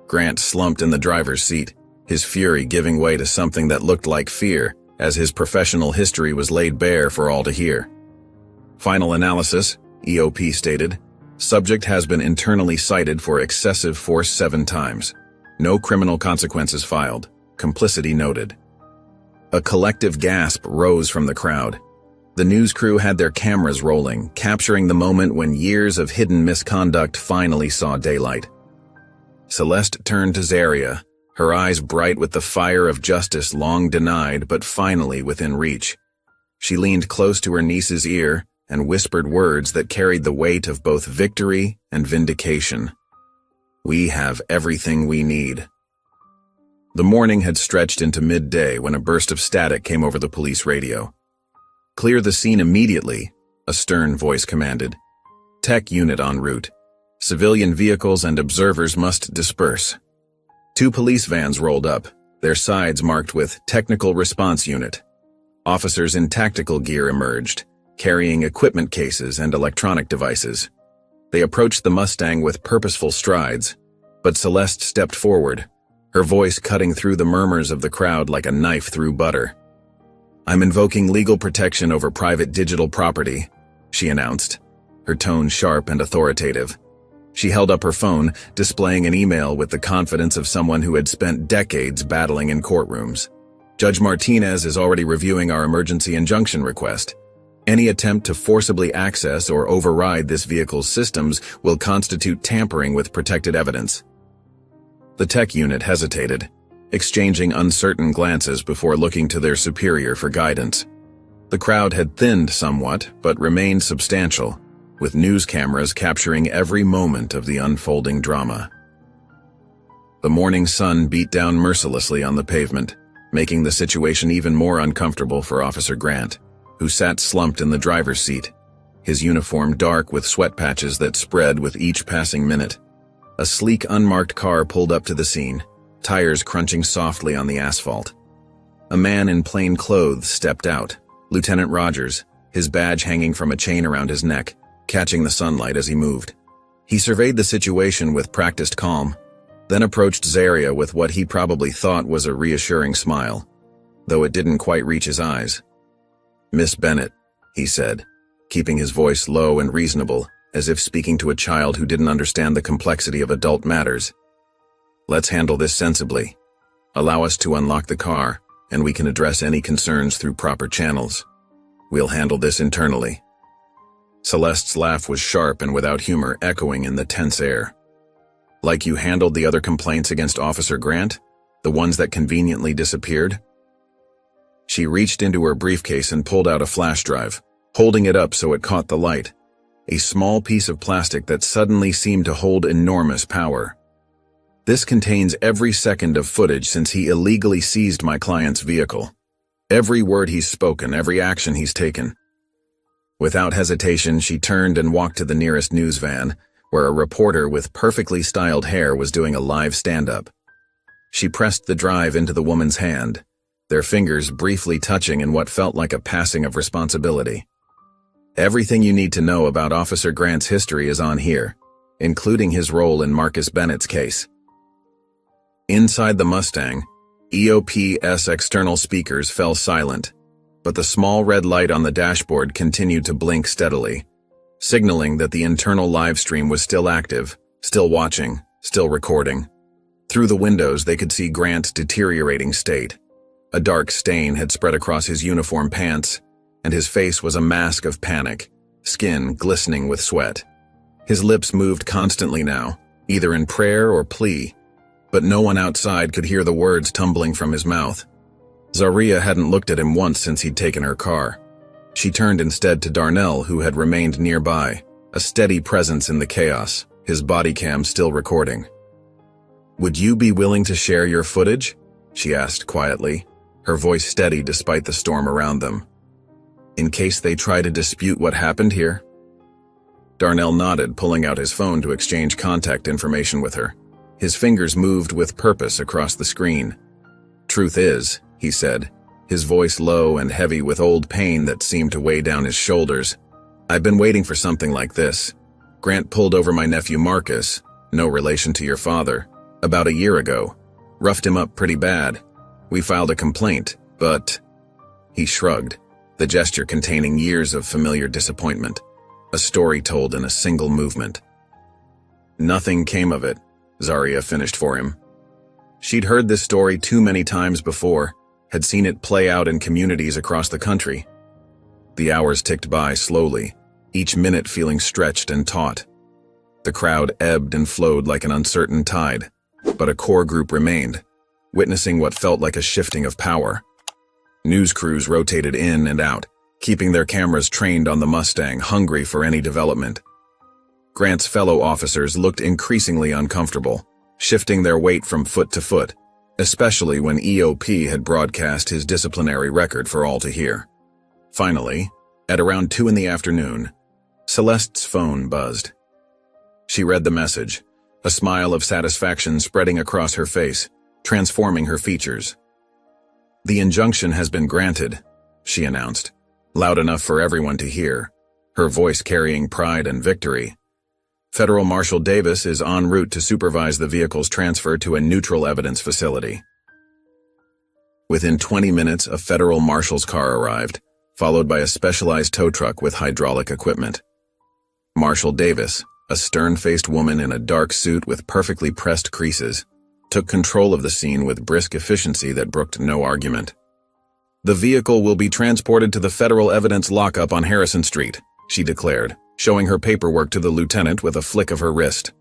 Grant slumped in the driver's seat, his fury giving way to something that looked like fear, as his professional history was laid bare for all to hear. Final analysis, EOP stated. Subject has been internally cited for excessive force 7 times. No criminal consequences filed. Complicity noted. A collective gasp rose from the crowd. The news crew had their cameras rolling, capturing the moment when years of hidden misconduct finally saw daylight. Celeste turned to Zaria, her eyes bright with the fire of justice long denied but finally within reach. She leaned close to her niece's ear and whispered words that carried the weight of both victory and vindication. "We have everything we need." The morning had stretched into midday when a burst of static came over the police radio. "Clear the scene immediately," a stern voice commanded. "Tech unit en route. Civilian vehicles and observers must disperse." 2 police vans rolled up, their sides marked with Technical Response Unit. Officers in tactical gear emerged, carrying equipment cases and electronic devices. They approached the Mustang with purposeful strides, but Celeste stepped forward, her voice cutting through the murmurs of the crowd like a knife through butter. "I'm invoking legal protection over private digital property," she announced, her tone sharp and authoritative. She held up her phone, displaying an email with the confidence of someone who had spent decades battling in courtrooms. "Judge Martinez is already reviewing our emergency injunction request. Any attempt to forcibly access or override this vehicle's systems will constitute tampering with protected evidence." The tech unit hesitated, exchanging uncertain glances before looking to their superior for guidance. The crowd had thinned somewhat, but remained substantial, with news cameras capturing every moment of the unfolding drama. The morning sun beat down mercilessly on the pavement, making the situation even more uncomfortable for Officer Grant, who sat slumped in the driver's seat, his uniform dark with sweat patches that spread with each passing minute. A sleek, unmarked car pulled up to the scene, tires crunching softly on the asphalt. A man in plain clothes stepped out, Lieutenant Rogers, his badge hanging from a chain around his neck, catching the sunlight as he moved. He surveyed the situation with practiced calm, then approached Zaria with what he probably thought was a reassuring smile, though it didn't quite reach his eyes. "Miss Bennett," he said, keeping his voice low and reasonable, as if speaking to a child who didn't understand the complexity of adult matters. "Let's handle this sensibly. Allow us to unlock the car, and we can address any concerns through proper channels. We'll handle this internally." Celeste's laugh was sharp and without humor, echoing in the tense air. "Like you handled the other complaints against Officer Grant? The ones that conveniently disappeared?" She reached into her briefcase and pulled out a flash drive, holding it up so it caught the light. A small piece of plastic that suddenly seemed to hold enormous power. "This contains every second of footage since he illegally seized my client's vehicle. Every word he's spoken, every action he's taken." Without hesitation, she turned and walked to the nearest news van, where a reporter with perfectly styled hair was doing a live stand-up. She pressed the drive into the woman's hand, their fingers briefly touching in what felt like a passing of responsibility. "Everything you need to know about Officer Grant's history is on here, including his role in Marcus Bennett's case." Inside the Mustang, EOP's external speakers fell silent, but the small red light on the dashboard continued to blink steadily, signaling that the internal live stream was still active, still watching, still recording. Through the windows, they could see Grant's deteriorating state. A dark stain had spread across his uniform pants, and his face was a mask of panic, skin glistening with sweat. His lips moved constantly now, either in prayer or plea, but no one outside could hear the words tumbling from his mouth. Zaria hadn't looked at him once since he'd taken her car. She turned instead to Darnell, who had remained nearby, a steady presence in the chaos, his body cam still recording. "Would you be willing to share your footage?" she asked quietly, her voice steady despite the storm around them. "In case they try to dispute what happened here?" Darnell nodded, pulling out his phone to exchange contact information with her. His fingers moved with purpose across the screen. "Truth is," he said, his voice low and heavy with old pain that seemed to weigh down his shoulders, "I've been waiting for something like this. Grant pulled over my nephew Marcus, no relation to your father, about a year ago. Roughed him up pretty bad. We filed a complaint, but—" He shrugged, the gesture containing years of familiar disappointment, a story told in a single movement. "Nothing came of it," Zarya finished for him. She'd heard this story too many times before, had seen it play out in communities across the country. The hours ticked by slowly, each minute feeling stretched and taut. The crowd ebbed and flowed like an uncertain tide, but a core group remained, witnessing what felt like a shifting of power. News crews rotated in and out, keeping their cameras trained on the Mustang, hungry for any development. Grant's fellow officers looked increasingly uncomfortable, shifting their weight from foot to foot, especially when EOP had broadcast his disciplinary record for all to hear. Finally, at around 2 in the afternoon, Celeste's phone buzzed. She read the message, a smile of satisfaction spreading across her face, transforming her features. "The injunction has been granted," she announced, loud enough for everyone to hear, her voice carrying pride and victory. "Federal Marshal Davis is en route to supervise the vehicle's transfer to a neutral evidence facility." Within 20 minutes, a federal marshal's car arrived, followed by a specialized tow truck with hydraulic equipment. Marshal Davis, a stern-faced woman in a dark suit with perfectly pressed creases, took control of the scene with brisk efficiency that brooked no argument. "The vehicle will be transported to the federal evidence lockup on Harrison Street," she declared, showing her paperwork to the lieutenant with a flick of her wrist.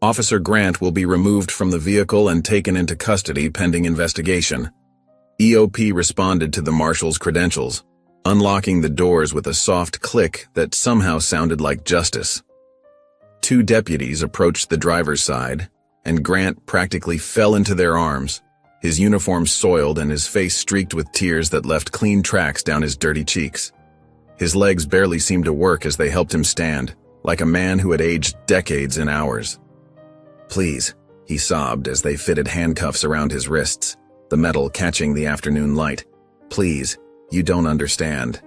"Officer Grant will be removed from the vehicle and taken into custody pending investigation." EOP responded to the marshal's credentials, unlocking the doors with a soft click that somehow sounded like justice. 2 deputies approached the driver's side, and Grant practically fell into their arms, his uniform soiled and his face streaked with tears that left clean tracks down his dirty cheeks. His legs barely seemed to work as they helped him stand, like a man who had aged decades in hours. "Please," he sobbed as they fitted handcuffs around his wrists, the metal catching the afternoon light. "Please, you don't understand.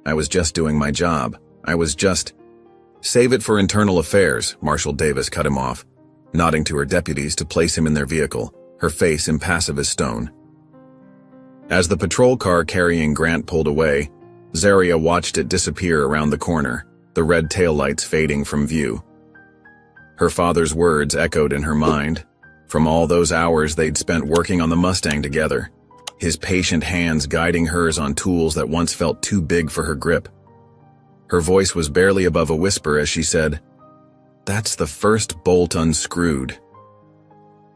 I was just doing my job. I was just—" "Save it for internal affairs," Marshal Davis cut him off, nodding to her deputies to place him in their vehicle, her face impassive as stone. As the patrol car carrying Grant pulled away, Zarya watched it disappear around the corner, the red taillights fading from view. Her father's words echoed in her mind, from all those hours they'd spent working on the Mustang together, his patient hands guiding hers on tools that once felt too big for her grip. Her voice was barely above a whisper as she said, "That's the first bolt unscrewed."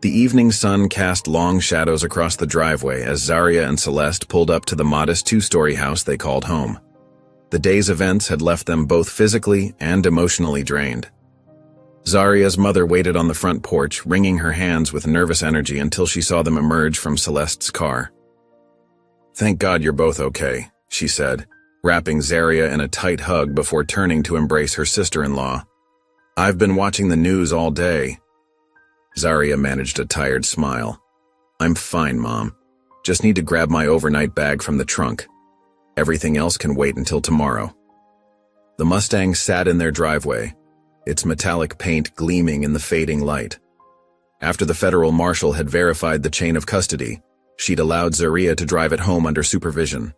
The evening sun cast long shadows across the driveway as Zarya and Celeste pulled up to the modest 2-story house they called home. The day's events had left them both physically and emotionally drained. Zarya's mother waited on the front porch, wringing her hands with nervous energy until she saw them emerge from Celeste's car. "Thank God you're both okay," she said, wrapping Zarya in a tight hug before turning to embrace her sister-in-law. "I've been watching the news all day." Zarya managed a tired smile. "I'm fine, Mom. Just need to grab my overnight bag from the trunk. Everything else can wait until tomorrow." The Mustang sat in their driveway, its metallic paint gleaming in the fading light. After the federal marshal had verified the chain of custody, she'd allowed Zarya to drive it home under supervision.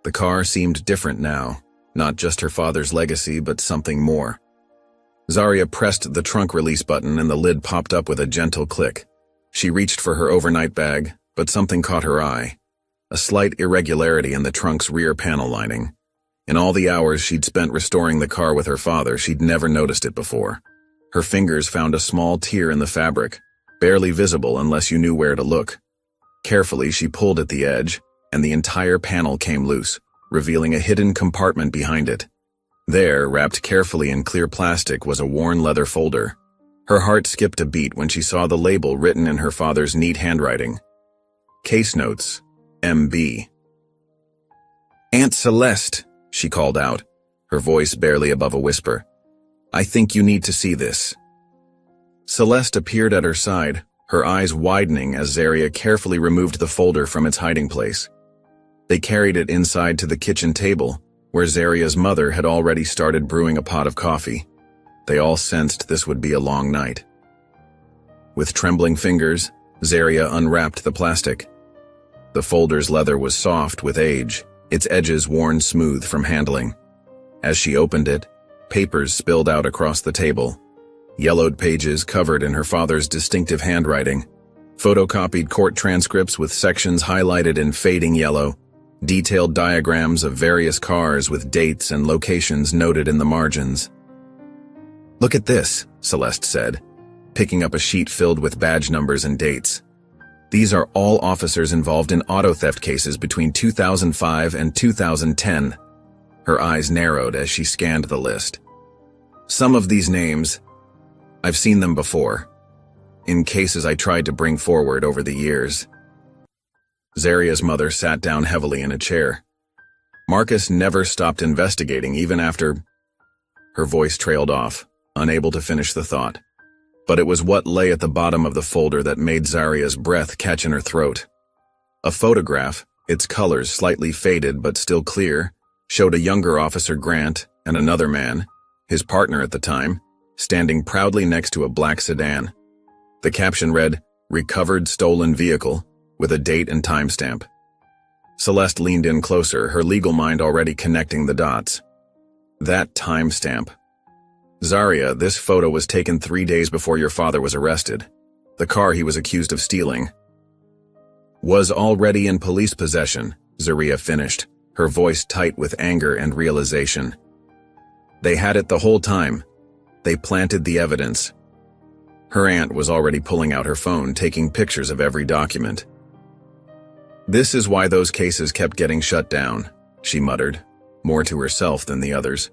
The car seemed different now, not just her father's legacy, but something more. Zarya pressed the trunk release button and the lid popped up with a gentle click. She reached for her overnight bag, but something caught her eye. A slight irregularity in the trunk's rear panel lining. In all the hours she'd spent restoring the car with her father, she'd never noticed it before. Her fingers found a small tear in the fabric, barely visible unless you knew where to look. Carefully, she pulled at the edge, and the entire panel came loose, revealing a hidden compartment behind it. There, wrapped carefully in clear plastic, was a worn leather folder. Her heart skipped a beat when she saw the label written in her father's neat handwriting. Case Notes, MB. "Aunt Celeste," she called out, her voice barely above a whisper. "I think you need to see this." Celeste appeared at her side, her eyes widening as Zaria carefully removed the folder from its hiding place. They carried it inside to the kitchen table, where Zaria's mother had already started brewing a pot of coffee. They all sensed this would be a long night. With trembling fingers, Zaria unwrapped the plastic. The folder's leather was soft with age, its edges worn smooth from handling. As she opened it, papers spilled out across the table. Yellowed pages covered in her father's distinctive handwriting, photocopied court transcripts with sections highlighted in fading yellow, detailed diagrams of various cars with dates and locations noted in the margins. "Look at this," Celeste said, picking up a sheet filled with badge numbers and dates. "These are all officers involved in auto theft cases between 2005 and 2010. Her eyes narrowed as she scanned the list. "Some of these names, I've seen them before, in cases I tried to bring forward over the years." Zaria's mother sat down heavily in a chair. Marcus never stopped investigating even after... Her voice trailed off, unable to finish the thought. But it was what lay at the bottom of the folder that made Zaria's breath catch in her throat. A photograph, its colors slightly faded but still clear, showed a younger Officer Grant and another man, his partner at the time, standing proudly next to a black sedan. The caption read, "Recovered stolen vehicle," with a date and timestamp. Celeste leaned in closer, her legal mind already connecting the dots. That timestamp. "Zaria, this photo was taken 3 days before your father was arrested. The car he was accused of stealing was already in police possession," Zaria finished, her voice tight with anger and realization. "They had it the whole time. They planted the evidence." Her aunt was already pulling out her phone, taking pictures of every document. "This is why those cases kept getting shut down," she muttered, more to herself than the others.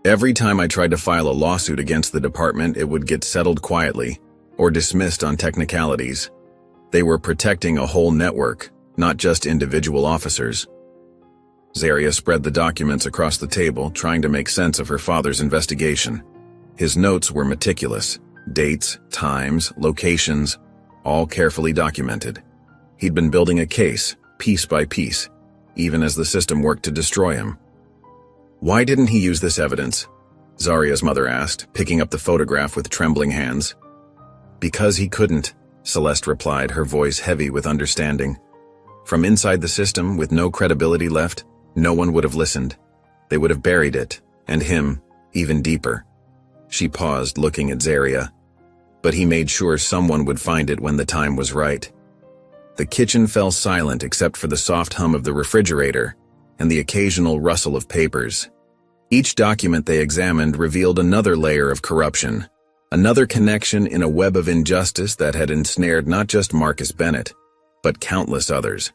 "Every time I tried to file a lawsuit against the department, it would get settled quietly, or dismissed on technicalities. They were protecting a whole network, not just individual officers." Zaria spread the documents across the table, trying to make sense of her father's investigation. His notes were meticulous. Dates, times, locations, all carefully documented. He'd been building a case, piece by piece, even as the system worked to destroy him. "Why didn't he use this evidence?" Zaria's mother asked, picking up the photograph with trembling hands. "Because he couldn't," Celeste replied, her voice heavy with understanding. "From inside the system, with no credibility left, no one would have listened. They would have buried it, and him, even deeper." She paused, looking at Zaria. "But he made sure someone would find it when the time was right." The kitchen fell silent except for the soft hum of the refrigerator and the occasional rustle of papers. Each document they examined revealed another layer of corruption, another connection in a web of injustice that had ensnared not just Marcus Bennett, but countless others.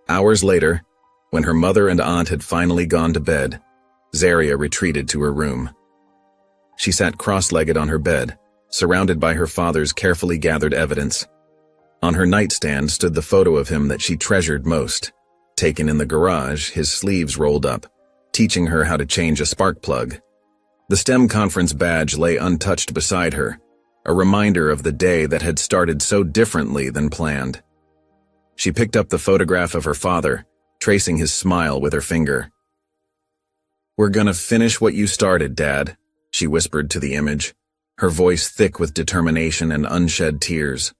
Hours later, when her mother and aunt had finally gone to bed, Zaria retreated to her room. She sat cross-legged on her bed, surrounded by her father's carefully gathered evidence. On her nightstand stood the photo of him that she treasured most, taken in the garage, his sleeves rolled up, teaching her how to change a spark plug. The STEM conference badge lay untouched beside her, a reminder of the day that had started so differently than planned. She picked up the photograph of her father, tracing his smile with her finger. "We're gonna finish what you started, Dad," she whispered to the image, her voice thick with determination and unshed tears.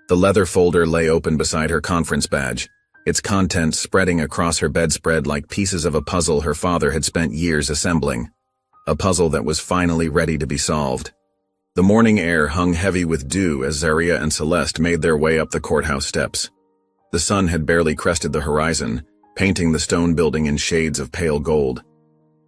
The leather folder lay open beside her conference badge, its contents spreading across her bedspread like pieces of a puzzle her father had spent years assembling. A puzzle that was finally ready to be solved. The morning air hung heavy with dew as Zaria and Celeste made their way up the courthouse steps. The sun had barely crested the horizon, painting the stone building in shades of pale gold.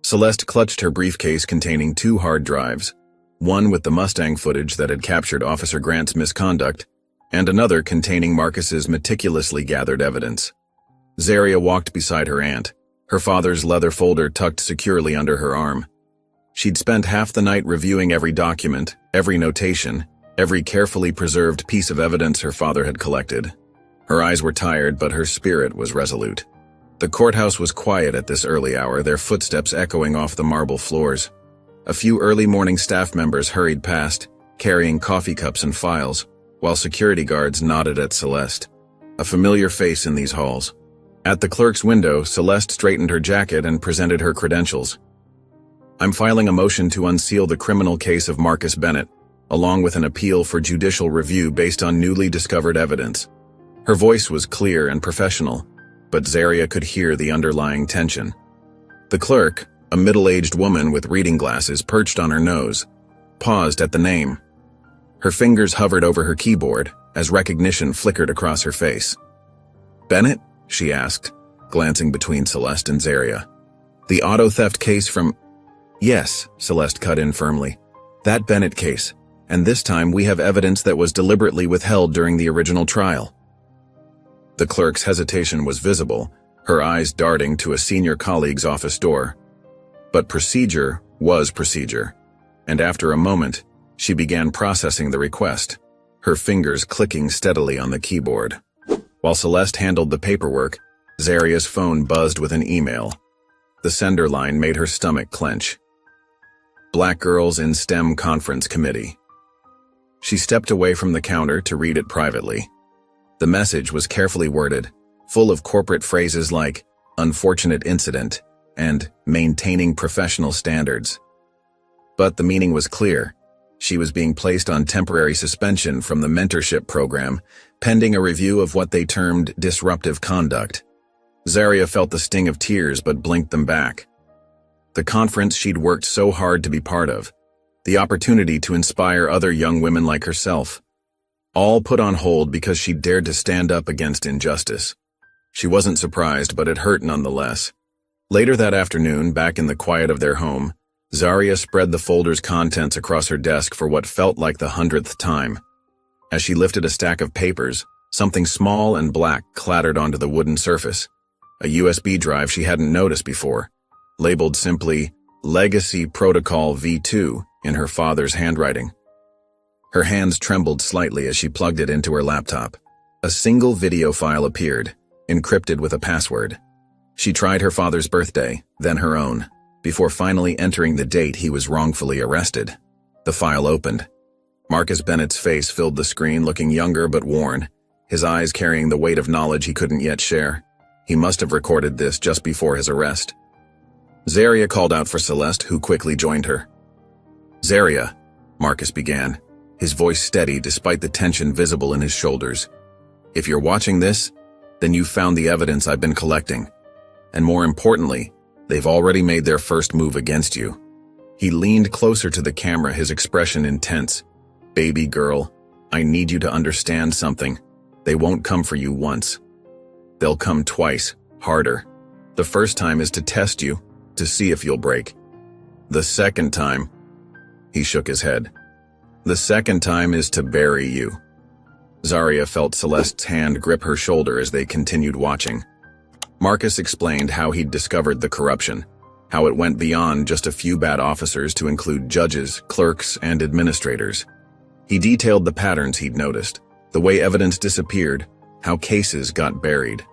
Celeste clutched her briefcase containing 2 hard drives, one with the Mustang footage that had captured Officer Grant's misconduct, and another containing Marcus's meticulously gathered evidence. Zaria walked beside her aunt, her father's leather folder tucked securely under her arm. She'd spent half the night reviewing every document, every notation, every carefully preserved piece of evidence her father had collected. Her eyes were tired, but her spirit was resolute. The courthouse was quiet at this early hour, their footsteps echoing off the marble floors. A few early morning staff members hurried past, carrying coffee cups and files, while security guards nodded at Celeste, a familiar face in these halls. At the clerk's window, Celeste straightened her jacket and presented her credentials. "I'm filing a motion to unseal the criminal case of Marcus Bennett, along with an appeal for judicial review based on newly discovered evidence." Her voice was clear and professional, but Zaria could hear the underlying tension. The clerk, a middle-aged woman with reading glasses perched on her nose, paused at the name. Her fingers hovered over her keyboard as recognition flickered across her face. "Bennett?" she asked, glancing between Celeste and Zaria. "The auto theft case from—" "Yes," Celeste cut in firmly. "That Bennett case. And this time we have evidence that was deliberately withheld during the original trial." The clerk's hesitation was visible, her eyes darting to a senior colleague's office door. But procedure was procedure, and after a moment, she began processing the request, her fingers clicking steadily on the keyboard. While Celeste handled the paperwork, Zaria's phone buzzed with an email. The sender line made her stomach clench. Black Girls in STEM Conference Committee. She stepped away from the counter to read it privately. The message was carefully worded, full of corporate phrases like "unfortunate incident" and "maintaining professional standards." But the meaning was clear. She was being placed on temporary suspension from the mentorship program, pending a review of what they termed disruptive conduct. Zaria felt the sting of tears but blinked them back. The conference she'd worked so hard to be part of, the opportunity to inspire other young women like herself, all put on hold because she dared to stand up against injustice. She wasn't surprised, but it hurt nonetheless. Later that afternoon, back in the quiet of their home, Zaria spread the folder's contents across her desk for what felt like the 100th time. As she lifted a stack of papers, something small and black clattered onto the wooden surface, a USB drive she hadn't noticed before, labeled simply Legacy Protocol V2 in her father's handwriting. Her hands trembled slightly as she plugged it into her laptop. A single video file appeared, encrypted with a password. She tried her father's birthday, then her own, before finally entering the date he was wrongfully arrested. The file opened. Marcus Bennett's face filled the screen, looking younger but worn, his eyes carrying the weight of knowledge he couldn't yet share. He must have recorded this just before his arrest. Zaria called out for Celeste, who quickly joined her. "Zaria," Marcus began, his voice steady despite the tension visible in his shoulders. "If you're watching this, then you've found the evidence I've been collecting. And more importantly, they've already made their first move against you." He leaned closer to the camera, his expression intense. "Baby girl, I need you to understand something. They won't come for you once. They'll come twice, harder. The first time is to test you, to see if you'll break. The second time," he shook his head, "the second time is to bury you." Zaria felt Celeste's hand grip her shoulder as they continued watching. Marcus explained how he'd discovered the corruption, how it went beyond just a few bad officers to include judges, clerks, and administrators. He detailed the patterns he'd noticed, the way evidence disappeared, how cases got buried.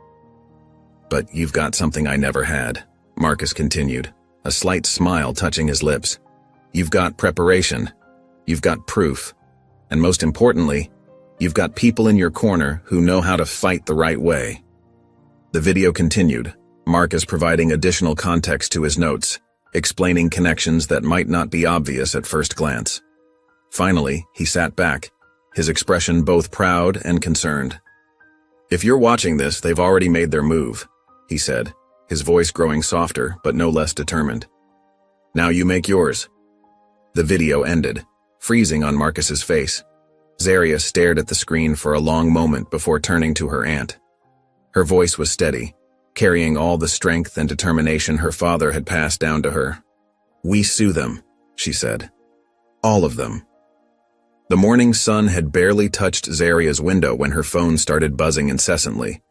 "But you've got something I never had," Marcus continued, a slight smile touching his lips. "You've got preparation. You've got proof. And most importantly, you've got people in your corner who know how to fight the right way." The video continued, Marcus providing additional context to his notes, explaining connections that might not be obvious at first glance. Finally, he sat back, his expression both proud and concerned. "If you're watching this, they've already made their move," he said, his voice growing softer but no less determined. "Now you make yours." The video ended, freezing on Marcus's face. Zaria stared at the screen for a long moment before turning to her aunt. Her voice was steady, carrying all the strength and determination her father had passed down to her. "We sue them," she said. "All of them." The morning sun had barely touched Zaria's window when her phone started buzzing incessantly.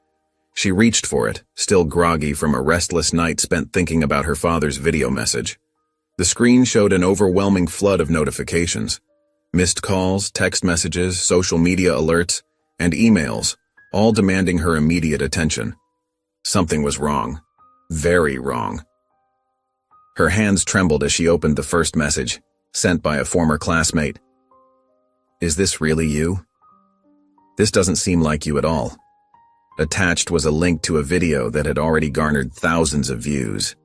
She reached for it, still groggy from a restless night spent thinking about her father's video message. The screen showed an overwhelming flood of notifications. Missed calls, text messages, social media alerts, and emails, all demanding her immediate attention. Something was wrong. Very wrong. Her hands trembled as she opened the first message, sent by a former classmate. "Is this really you? This doesn't seem like you at all." Attached was a link to a video that had already garnered thousands of views.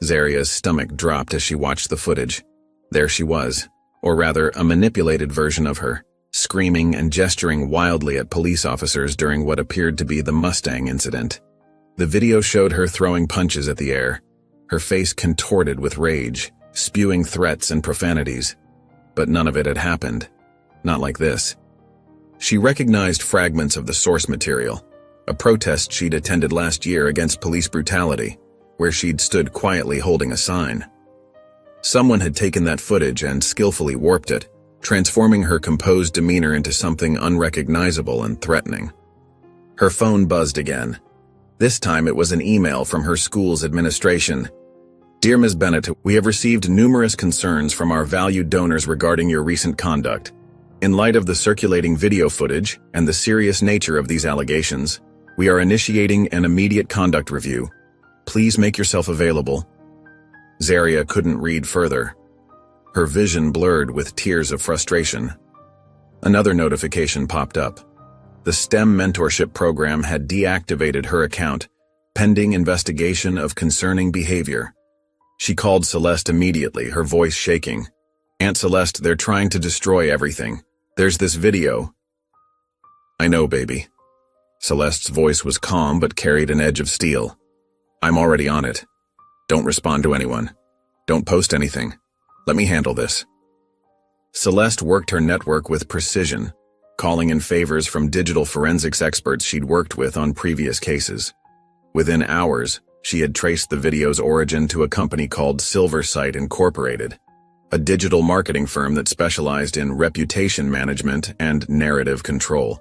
Zaria's stomach dropped as she watched the footage. There she was, or rather a manipulated version of her, screaming and gesturing wildly at police officers during what appeared to be the Mustang incident. The video showed her throwing punches at the air, her face contorted with rage, spewing threats and profanities. But none of it had happened. Not like this. She recognized fragments of the source material, a protest she'd attended last year against police brutality, where she'd stood quietly holding a sign. Someone had taken that footage and skillfully warped it, transforming her composed demeanor into something unrecognizable and threatening. Her phone buzzed again. This time it was an email from her school's administration. "Dear Ms. Bennett, we have received numerous concerns from our valued donors regarding your recent conduct. In light of the circulating video footage and the serious nature of these allegations, we are initiating an immediate conduct review. Please make yourself available." Zaria couldn't read further. Her vision blurred with tears of frustration. Another notification popped up. The STEM mentorship program had deactivated her account, pending investigation of concerning behavior. She called Celeste immediately, her voice shaking. "Aunt Celeste, they're trying to destroy everything. There's this video." "I know, baby." Celeste's voice was calm but carried an edge of steel. "I'm already on it. Don't respond to anyone. Don't post anything. Let me handle this." Celeste worked her network with precision, calling in favors from digital forensics experts she'd worked with on previous cases. Within hours, she had traced the video's origin to a company called Silversight Incorporated, a digital marketing firm that specialized in reputation management and narrative control.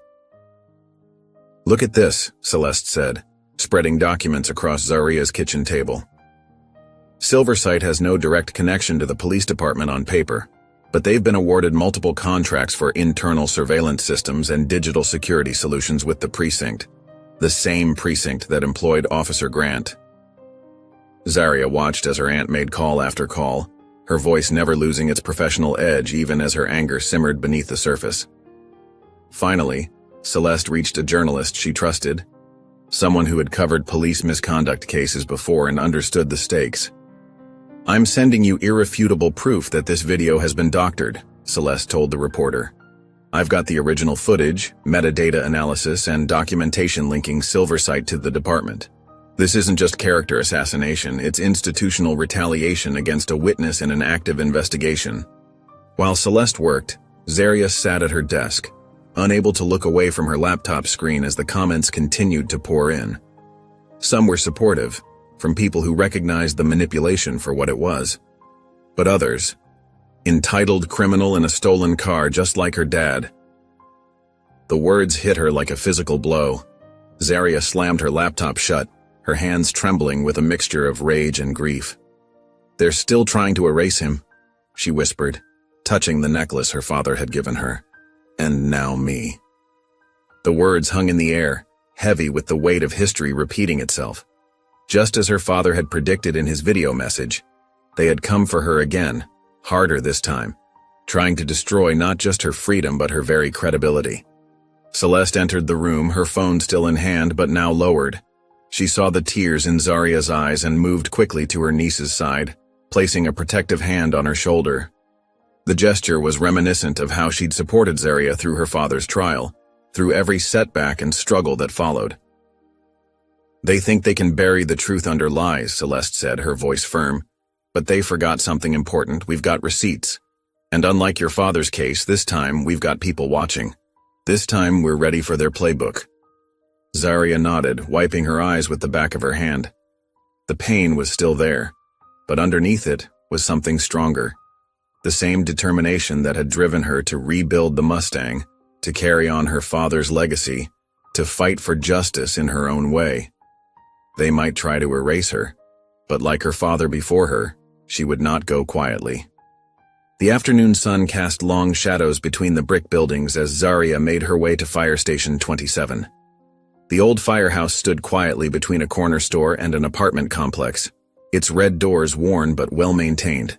"Look at this," Celeste said, spreading documents across Zaria's kitchen table. Silversight has no direct connection to the police department on paper, but they've been awarded multiple contracts for internal surveillance systems and digital security solutions with the precinct, the same precinct that employed Officer Grant. Zaria watched as her aunt made call after call, her voice never losing its professional edge even as her anger simmered beneath the surface. Finally, Celeste reached a journalist she trusted, someone who had covered police misconduct cases before and understood the stakes. "I'm sending you irrefutable proof that this video has been doctored," Celeste told the reporter. "I've got the original footage, metadata analysis, and documentation linking Silversight to the department. This isn't just character assassination, it's institutional retaliation against a witness in an active investigation." While Celeste worked, Zaria sat at her desk, unable to look away from her laptop screen as the comments continued to pour in. Some were supportive, from people who recognized the manipulation for what it was. But others, entitled criminal in a stolen car just like her dad. The words hit her like a physical blow. Zaria slammed her laptop shut, her hands trembling with a mixture of rage and grief. "They're still trying to erase him," she whispered, touching the necklace her father had given her. "And now me." The words hung in the air, heavy with the weight of history repeating itself. Just as her father had predicted in his video message, they had come for her again, harder this time, trying to destroy not just her freedom but her very credibility. Celeste entered the room, her phone still in hand but now lowered. She saw the tears in Zaria's eyes and moved quickly to her niece's side, placing a protective hand on her shoulder. The gesture was reminiscent of how she'd supported Zaria through her father's trial, through every setback and struggle that followed. "They think they can bury the truth under lies," Celeste said, her voice firm. "But they forgot something important. We've got receipts. And unlike your father's case, this time we've got people watching. This time we're ready for their playbook." Zaria nodded, wiping her eyes with the back of her hand. The pain was still there, but underneath it was something stronger. The same determination that had driven her to rebuild the Mustang, to carry on her father's legacy, to fight for justice in her own way. They might try to erase her, But like her father before her, she would not go quietly. The afternoon sun cast long shadows between the brick buildings as Zarya made her way to Fire Station 27. The old firehouse stood quietly between a corner store and an apartment complex, its red doors worn but well-maintained.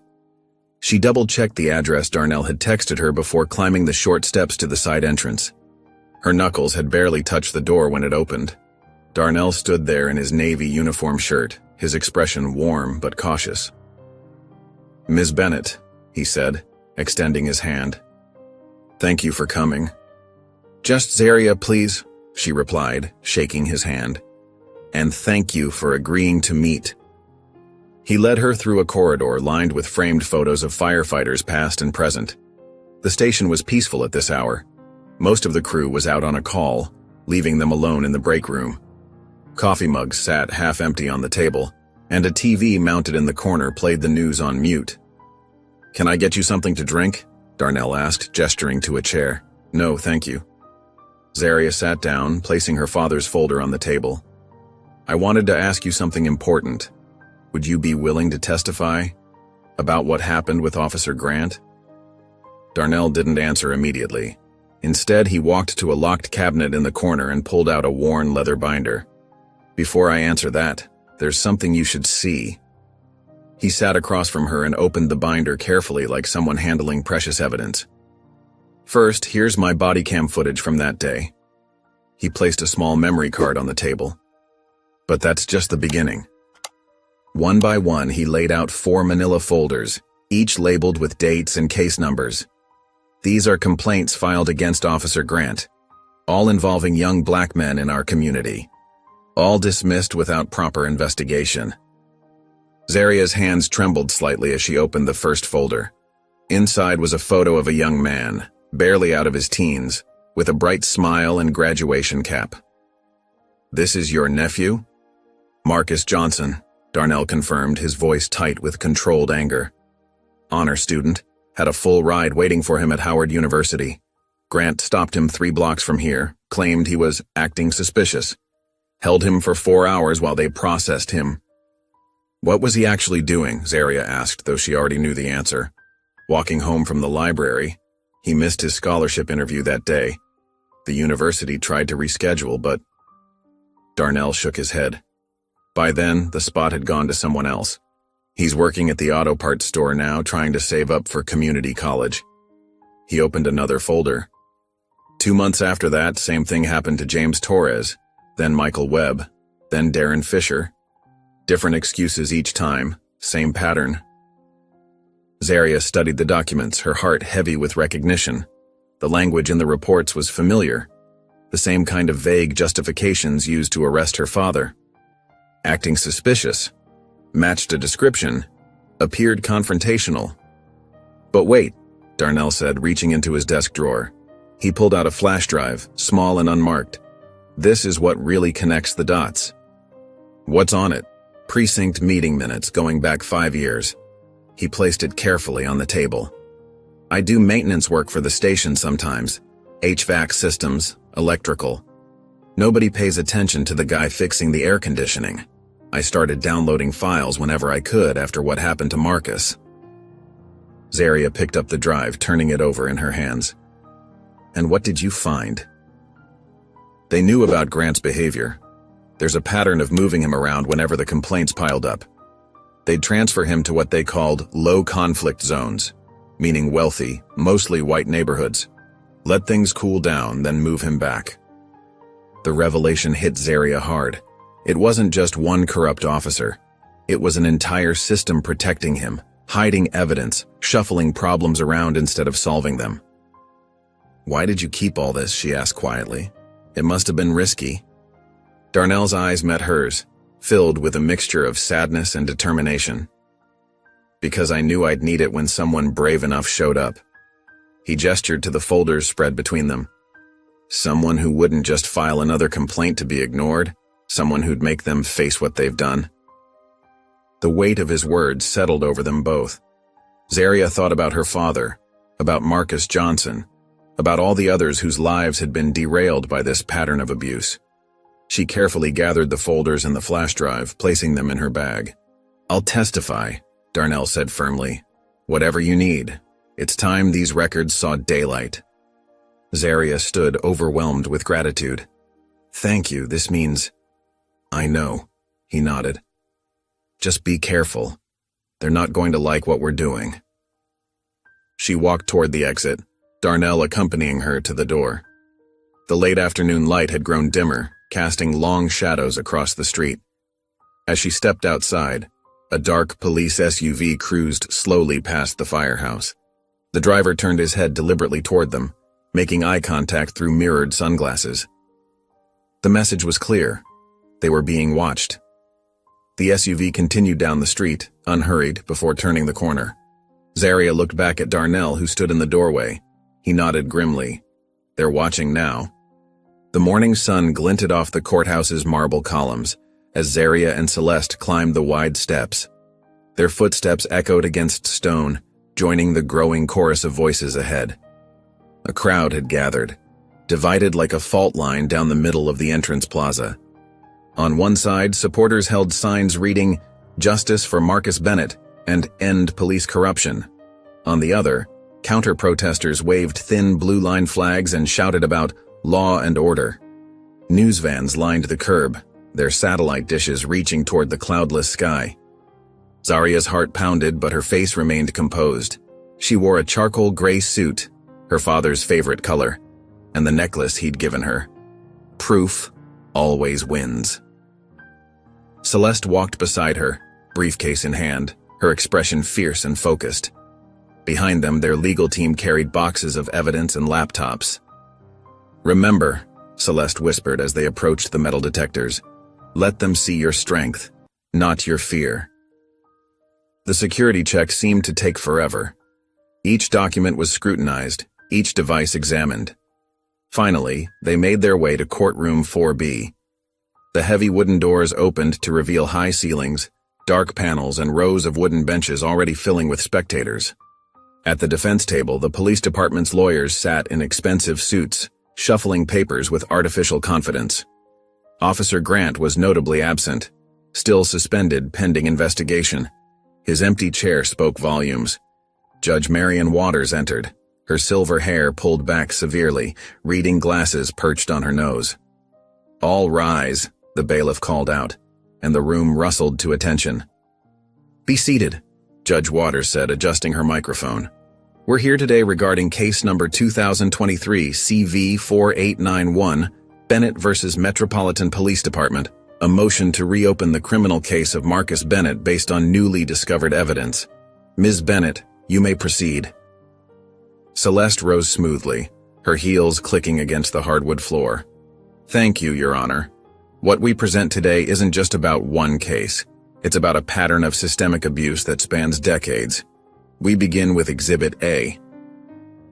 She double-checked the address Darnell had texted her before climbing the short steps to the side entrance. Her knuckles had barely touched the door when it opened. Darnell stood there in his navy uniform shirt, his expression warm but cautious. "Ms. Bennett," he said, extending his hand. "Thank you for coming." "Just Zarya, please," she replied, shaking his hand. "And thank you for agreeing to meet." He led her through a corridor lined with framed photos of firefighters past and present. The station was peaceful at this hour. Most of the crew was out on a call, leaving them alone in the break room. Coffee mugs sat half-empty on the table, and a TV mounted in the corner played the news on mute. "Can I get you something to drink?" Darnell asked, gesturing to a chair. "No, thank you." Zarya sat down, placing her father's folder on the table. "I wanted to ask you something important. Would you be willing to testify about what happened with Officer Grant?" Darnell didn't answer immediately. Instead, he walked to a locked cabinet in the corner and pulled out a worn leather binder. "Before I answer that, there's something you should see." He sat across from her and opened the binder carefully like someone handling precious evidence. "First, here's my body cam footage from that day." He placed a small memory card on the table. But that's just the beginning. One by one, he laid out 4 manila folders, each labeled with dates and case numbers. These are complaints filed against Officer Grant, all involving young black men in our community. All dismissed without proper investigation. Zarya's hands trembled slightly as she opened the first folder. Inside was a photo of a young man, barely out of his teens, with a bright smile and graduation cap. "This is your nephew?" "Marcus Johnson," Darnell confirmed, his voice tight with controlled anger. "Honor student, had a full ride waiting for him at Howard University. Grant stopped him 3 blocks from here, claimed he was acting suspicious. Held him for 4 hours while they processed him." "What was he actually doing?" Zarya asked, though she already knew the answer. "Walking home from the library. He missed his scholarship interview that day. The university tried to reschedule, but..." Darnell shook his head. By then, the spot had gone to someone else. He's working at the auto parts store now, trying to save up for community college. He opened another folder. 2 months after that, same thing happened to James Torres, then Michael Webb, then Darren Fisher. Different excuses each time, same pattern. Zarya studied the documents, her heart heavy with recognition. The language in the reports was familiar, the same kind of vague justifications used to arrest her father. Acting suspicious, matched a description, appeared confrontational. "But wait," Darnell said, reaching into his desk drawer. He pulled out a flash drive, small and unmarked. "This is what really connects the dots." "What's on it?" "Precinct meeting minutes going back 5 years. He placed it carefully on the table. "I do maintenance work for the station sometimes. HVAC systems, electrical. Nobody pays attention to the guy fixing the air conditioning. I started downloading files whenever I could after what happened to Marcus." Zarya picked up the drive, turning it over in her hands. "And what did you find?" "They knew about Grant's behavior. There's a pattern of moving him around whenever the complaints piled up. They'd transfer him to what they called low-conflict zones, meaning wealthy, mostly white neighborhoods. Let things cool down, then move him back." The revelation hit Zarya hard. It wasn't just one corrupt officer. It was an entire system protecting him, hiding evidence, shuffling problems around instead of solving them. "Why did you keep all this?" she asked quietly. "It must have been risky." Darnell's eyes met hers, filled with a mixture of sadness and determination. "Because I knew I'd need it when someone brave enough showed up." He gestured to the folders spread between them. "Someone who wouldn't just file another complaint to be ignored, someone who'd make them face what they've done." The weight of his words settled over them both. Zarya thought about her father, about Marcus Johnson, about all the others whose lives had been derailed by this pattern of abuse. She carefully gathered the folders and the flash drive, placing them in her bag. I'll testify, Darnell said firmly. Whatever you need. It's time these records saw daylight. Zaria stood overwhelmed with gratitude. Thank you, this means… I know, he nodded. Just be careful. They're not going to like what we're doing. She walked toward the exit, Darnell accompanying her to the door. The late afternoon light had grown dimmer, casting long shadows across the street. As she stepped outside, a dark police SUV cruised slowly past the firehouse. The driver turned his head deliberately toward them, making eye contact through mirrored sunglasses. The message was clear. They were being watched. The SUV continued down the street, unhurried, before turning the corner. Zaria looked back at Darnell, who stood in the doorway. He nodded grimly. They're watching now. The morning sun glinted off the courthouse's marble columns as Zaria and Celeste climbed the wide steps. Their footsteps echoed against stone, joining the growing chorus of voices ahead. A crowd had gathered, divided like a fault line down the middle of the entrance plaza. On one side, supporters held signs reading, "Justice for Marcus Bennett" and "End Police Corruption." On the other, counter-protesters waved thin blue-line flags and shouted about law and order. News vans lined the curb, their satellite dishes reaching toward the cloudless sky. Zaria's heart pounded, but her face remained composed. She wore a charcoal gray suit, her father's favorite color, and the necklace he'd given her. Proof always wins. Celeste walked beside her, briefcase in hand, her expression fierce and focused. Behind them, their legal team carried boxes of evidence and laptops. "Remember," Celeste whispered as they approached the metal detectors, "let them see your strength, not your fear." The security check seemed to take forever. Each document was scrutinized, each device examined. Finally, they made their way to courtroom 4B. The heavy wooden doors opened to reveal high ceilings, dark panels, and rows of wooden benches already filling with spectators. At the defense table, the police department's lawyers sat in expensive suits, shuffling papers with artificial confidence. Officer Grant was notably absent, still suspended pending investigation. His empty chair spoke volumes. Judge Marion Waters entered, her silver hair pulled back severely, reading glasses perched on her nose. "All rise," the bailiff called out, and the room rustled to attention. "Be seated," Judge Waters said, adjusting her microphone. "We're here today regarding case number 2023 CV4891, Bennett versus Metropolitan Police Department, a motion to reopen the criminal case of Marcus Bennett based on newly discovered evidence. Ms. Bennett, you may proceed." Celeste rose smoothly, her heels clicking against the hardwood floor. "Thank you, Your Honor. What we present today isn't just about one case. It's about a pattern of systemic abuse that spans decades. We begin with Exhibit A."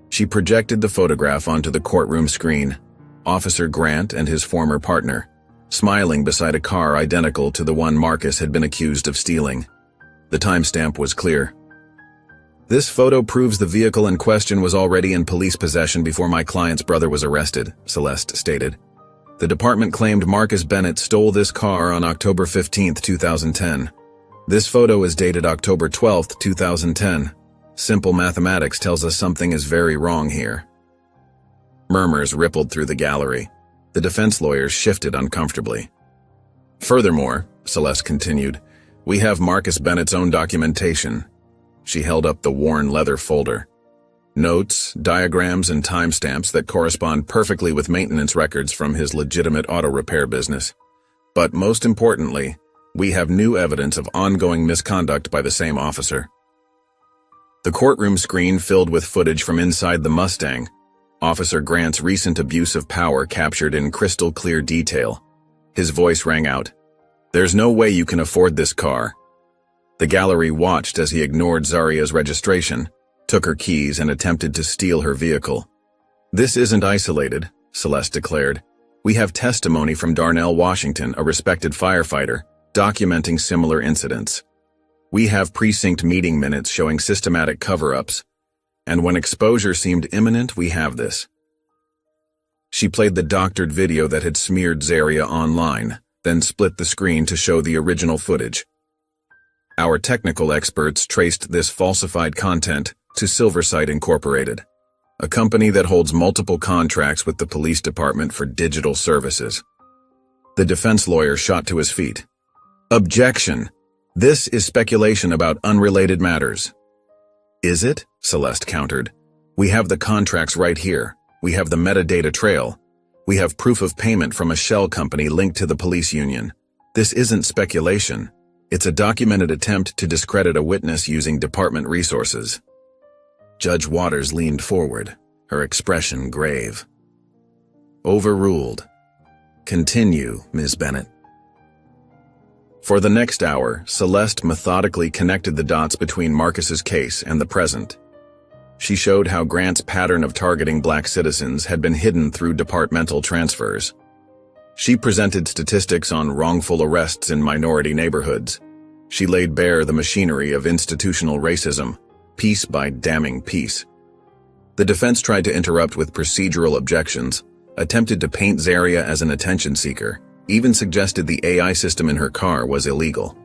She projected the photograph onto the courtroom screen, Officer Grant and his former partner, smiling beside a car identical to the one Marcus had been accused of stealing. The timestamp was clear. "This photo proves the vehicle in question was already in police possession before my client's brother was arrested," Celeste stated. "The department claimed Marcus Bennett stole this car on October 15, 2010. This photo is dated October 12, 2010. Simple mathematics tells us something is very wrong here." Murmurs rippled through the gallery. The defense lawyers shifted uncomfortably. "Furthermore," Celeste continued, "we have Marcus Bennett's own documentation." She held up the worn leather folder. "Notes, diagrams, and timestamps that correspond perfectly with maintenance records from his legitimate auto repair business. But most importantly, we have new evidence of ongoing misconduct by the same officer." The courtroom screen filled with footage from inside the Mustang, Officer Grant's recent abuse of power captured in crystal clear detail. His voice rang out, "There's no way you can afford this car." The gallery watched as he ignored Zaria's registration, took her keys, and attempted to steal her vehicle. "This isn't isolated," Celeste declared. "We have testimony from Darnell Washington, a respected firefighter, documenting similar incidents. We have precinct meeting minutes showing systematic cover-ups. And when exposure seemed imminent, we have this." She played the doctored video that had smeared Zaria online, then split the screen to show the original footage. Our technical experts traced this falsified content to Silversight Incorporated, a company that holds multiple contracts with the police department for digital services. The defense lawyer shot to his feet. Objection! This is speculation about unrelated matters. Is it? Celeste countered. We have the contracts right here. We have the metadata trail. We have proof of payment from a shell company linked to the police union. This isn't speculation. It's a documented attempt to discredit a witness using department resources. Judge Waters leaned forward, her expression grave. Overruled. Continue, Ms. Bennett. For the next hour, Celeste methodically connected the dots between Marcus's case and the present. She showed how Grant's pattern of targeting black citizens had been hidden through departmental transfers. She presented statistics on wrongful arrests in minority neighborhoods. She laid bare the machinery of institutional racism, piece by damning piece. The defense tried to interrupt with procedural objections, attempted to paint Zaria as an attention seeker, even suggested the AI system in her car was illegal.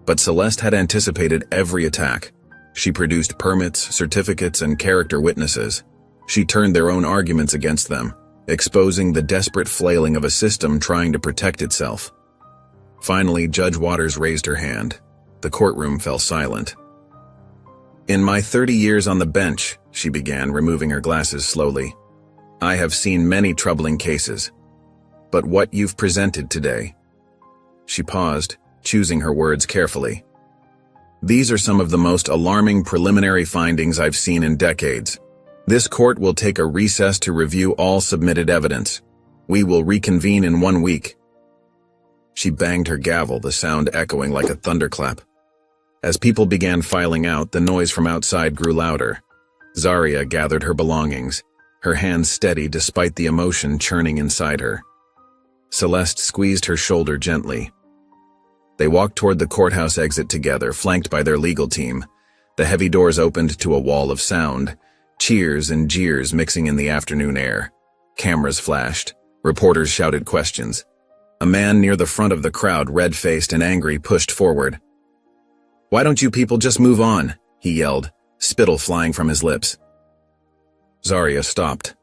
But Celeste had anticipated every attack. She produced permits, certificates, and character witnesses. She turned their own arguments against them, exposing the desperate flailing of a system trying to protect itself. Finally, Judge Waters raised her hand. The courtroom fell silent. In my 30 years on the bench, she began, removing her glasses slowly, I have seen many troubling cases. But what you've presented today. She paused, choosing her words carefully. These are some of the most alarming preliminary findings I've seen in decades. This court will take a recess to review all submitted evidence. We will reconvene in 1 week. She banged her gavel, the sound echoing like a thunderclap. As people began filing out, the noise from outside grew louder. Zaria gathered her belongings, her hands steady despite the emotion churning inside her. Celeste squeezed her shoulder gently. They walked toward the courthouse exit together, flanked by their legal team. The heavy doors opened to a wall of sound, cheers and jeers mixing in the afternoon air. Cameras flashed. Reporters shouted questions. A man near the front of the crowd, red-faced and angry, pushed forward. "Why don't you people just move on?" he yelled, spittle flying from his lips. Zaria stopped.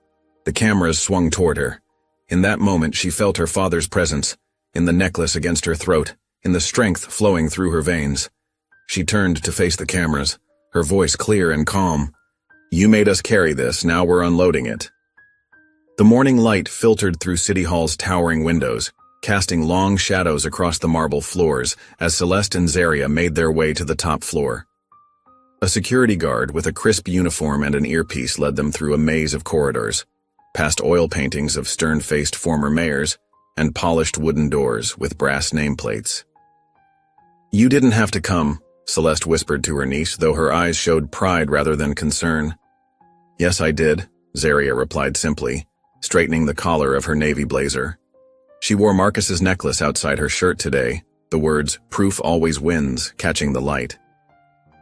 The cameras swung toward her. In that moment, she felt her father's presence, in the necklace against her throat, in the strength flowing through her veins. She turned to face the cameras, her voice clear and calm. "You made us carry this, now we're unloading it." The morning light filtered through City Hall's towering windows, casting long shadows across the marble floors as Celeste and Zaria made their way to the top floor. A security guard with a crisp uniform and an earpiece led them through a maze of corridors, past oil paintings of stern-faced former mayors and polished wooden doors with brass nameplates. "You didn't have to come," Celeste whispered to her niece, though her eyes showed pride rather than concern. "Yes, I did," Zaria replied simply, straightening the collar of her navy blazer. She wore Marcus's necklace outside her shirt today, the words, "Proof always wins," catching the light.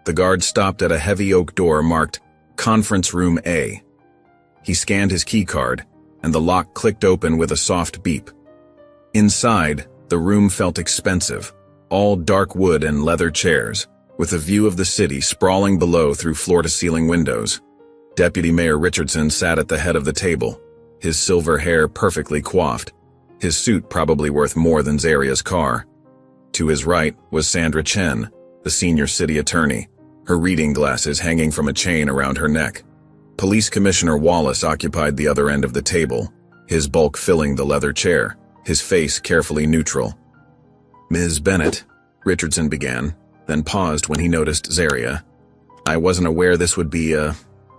The guard stopped at a heavy oak door marked Conference Room A. He scanned his key card, and the lock clicked open with a soft beep. Inside, the room felt expensive, all dark wood and leather chairs, with a view of the city sprawling below through floor-to-ceiling windows. Deputy Mayor Richardson sat at the head of the table, his silver hair perfectly coiffed, his suit probably worth more than Zaria's car. To his right was Sandra Chen, the senior city attorney, her reading glasses hanging from a chain around her neck. Police Commissioner Wallace occupied the other end of the table, his bulk filling the leather chair, his face carefully neutral. "Ms. Bennett," Richardson began, then paused when he noticed Zaria. "I wasn't aware this would be a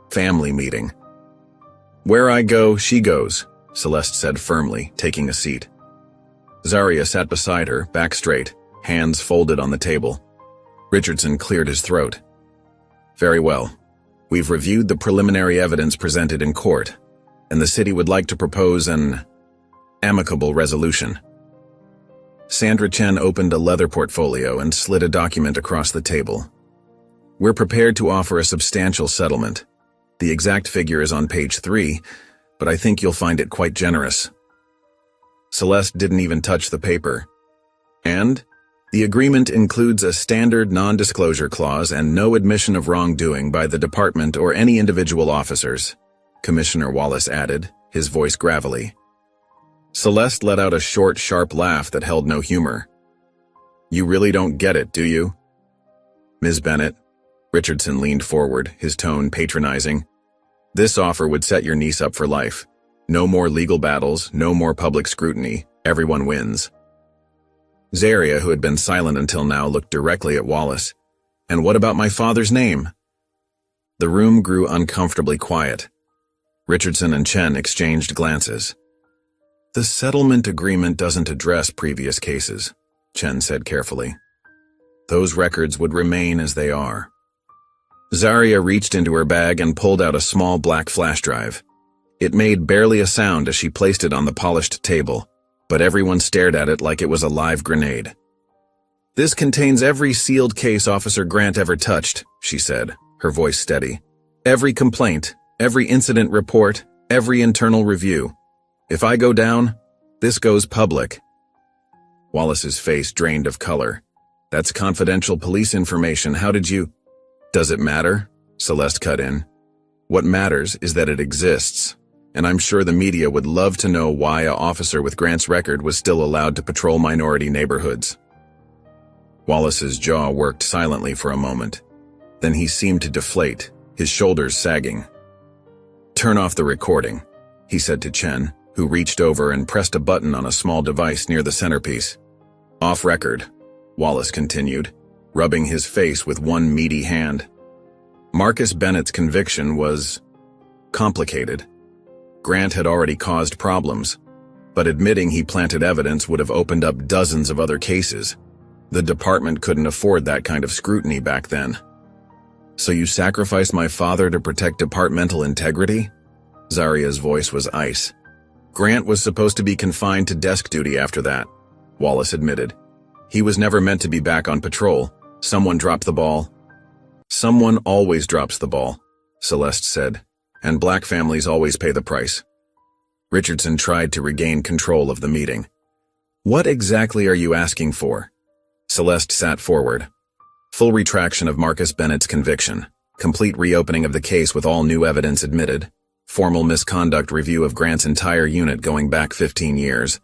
family meeting." "Where I go, she goes," Celeste said firmly, taking a seat. Zaria sat beside her, back straight, hands folded on the table. Richardson cleared his throat. "Very well. We've reviewed the preliminary evidence presented in court, and the city would like to propose an amicable resolution." Sandra Chen opened a leather portfolio and slid a document across the table. "We're prepared to offer a substantial settlement. The exact figure is on page 3, but I think you'll find it quite generous." Celeste didn't even touch the paper. "And?" The agreement includes a standard non-disclosure clause and no admission of wrongdoing by the department or any individual officers, Commissioner Wallace added, his voice gravelly. Celeste let out a short, sharp laugh that held no humor. You really don't get it, do you? Ms. Bennett, Richardson leaned forward, his tone patronizing. This offer would set your niece up for life. No more legal battles, no more public scrutiny. Everyone wins. Zaria, who had been silent until now, looked directly at Wallace. And what about my father's name? The room grew uncomfortably quiet. Richardson and Chen exchanged glances. The settlement agreement doesn't address previous cases, Chen said carefully. Those records would remain as they are. Zaria reached into her bag and pulled out a small black flash drive. It made barely a sound as she placed it on the polished table, but everyone stared at it like it was a live grenade. This contains every sealed case Officer Grant ever touched, she said, her voice steady. Every complaint, every incident report, every internal review. If I go down, this goes public. Wallace's face drained of color. That's confidential police information. How did you... Does it matter? Celeste cut in. What matters is that it exists, and I'm sure the media would love to know why an officer with Grant's record was still allowed to patrol minority neighborhoods. Wallace's jaw worked silently for a moment. Then he seemed to deflate, his shoulders sagging. Turn off the recording, he said to Chen, who reached over and pressed a button on a small device near the centerpiece. Off record, Wallace continued, rubbing his face with one meaty hand. Marcus Bennett's conviction was complicated. Grant had already caused problems, but admitting he planted evidence would have opened up dozens of other cases. The department couldn't afford that kind of scrutiny back then. So you sacrificed my father to protect departmental integrity? Zaria's voice was ice. Grant was supposed to be confined to desk duty after that, Wallace admitted. He was never meant to be back on patrol. Someone dropped the ball. Someone always drops the ball, Celeste said, and black families always pay the price. Richardson tried to regain control of the meeting. What exactly are you asking for? Celeste sat forward. Full retraction of Marcus Bennett's conviction, complete reopening of the case with all new evidence admitted, formal misconduct review of Grant's entire unit going back 15 years,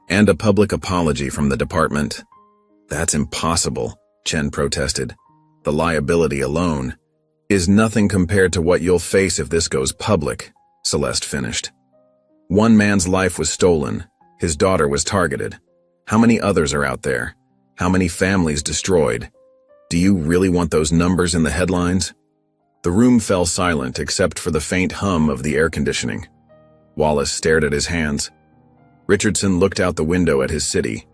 and a public apology from the department. That's impossible, Chen protested. The liability alone is nothing compared to what you'll face if this goes public, Celeste finished. One man's life was stolen. His daughter was targeted. How many others are out there? How many families destroyed? Do you really want those numbers in the headlines? The room fell silent except for the faint hum of the air conditioning. Wallace stared at his hands. Richardson looked out the window at his city.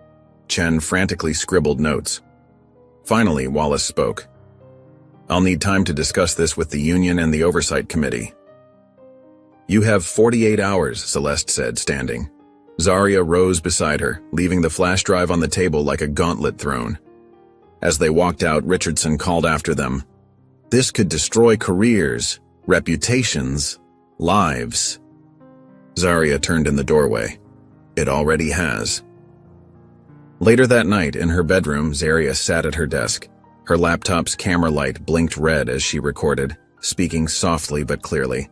Chen frantically scribbled notes. Finally, Wallace spoke. I'll need time to discuss this with the union and the oversight committee. You have 48 hours, Celeste said, standing. Zaria rose beside her, leaving the flash drive on the table like a gauntlet thrown. As they walked out, Richardson called after them. This could destroy careers, reputations, lives. Zaria turned in the doorway. It already has. Later that night, in her bedroom, Zaria sat at her desk. Her laptop's camera light blinked red as she recorded, speaking softly but clearly.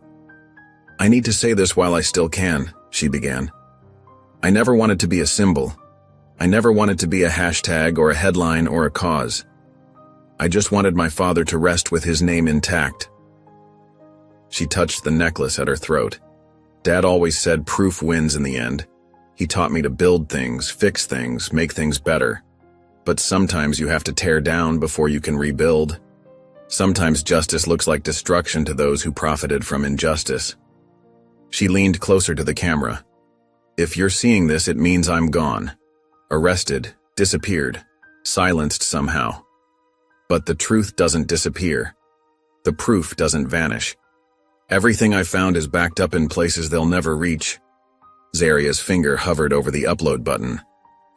I need to say this while I still can, she began. I never wanted to be a symbol. I never wanted to be a hashtag or a headline or a cause. I just wanted my father to rest with his name intact. She touched the necklace at her throat. Dad always said proof wins in the end. He taught me to build things, fix things, make things better. But sometimes you have to tear down before you can rebuild. Sometimes justice looks like destruction to those who profited from injustice. She leaned closer to the camera. If you're seeing this, it means I'm gone. Arrested, disappeared, silenced somehow. But the truth doesn't disappear. The proof doesn't vanish. Everything I found is backed up in places they'll never reach. Zaria's finger hovered over the upload button.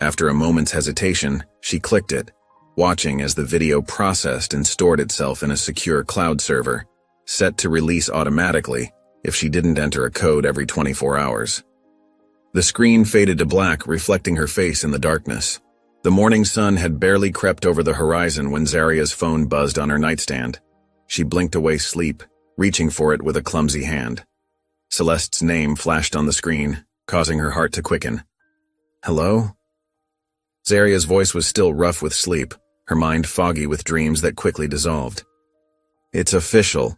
After a moment's hesitation, she clicked it, watching as the video processed and stored itself in a secure cloud server, set to release automatically if she didn't enter a code every 24 hours. The screen faded to black, reflecting her face in the darkness. The morning sun had barely crept over the horizon when Zaria's phone buzzed on her nightstand. She blinked away sleep, reaching for it with a clumsy hand. Celeste's name flashed on the screen, causing her heart to quicken. "Hello?" Zaria's voice was still rough with sleep, her mind foggy with dreams that quickly dissolved. "It's official."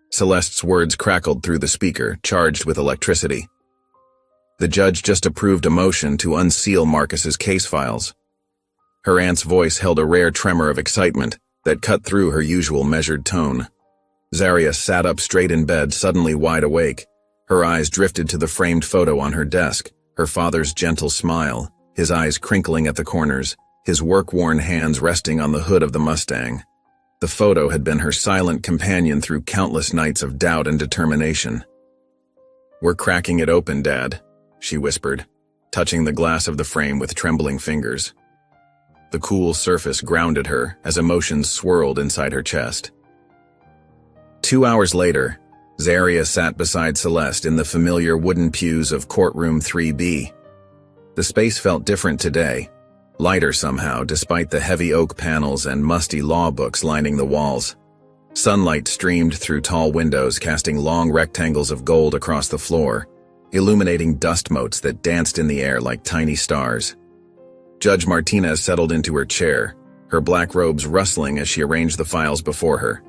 Celeste's words crackled through the speaker, charged with electricity. The judge just approved a motion to unseal Marcus's case files. Her aunt's voice held a rare tremor of excitement that cut through her usual measured tone. Zaria sat up straight in bed, suddenly wide awake. Her eyes drifted to the framed photo on her desk, her father's gentle smile, his eyes crinkling at the corners, his work-worn hands resting on the hood of the Mustang. The photo had been her silent companion through countless nights of doubt and determination. "We're cracking it open, Dad," she whispered, touching the glass of the frame with trembling fingers. The cool surface grounded her as emotions swirled inside her chest. 2 hours later, Zaria sat beside Celeste in the familiar wooden pews of courtroom 3B. The space felt different today, lighter somehow despite the heavy oak panels and musty law books lining the walls. Sunlight streamed through tall windows, casting long rectangles of gold across the floor, illuminating dust motes that danced in the air like tiny stars. Judge Martinez settled into her chair, her black robes rustling as she arranged the files before her.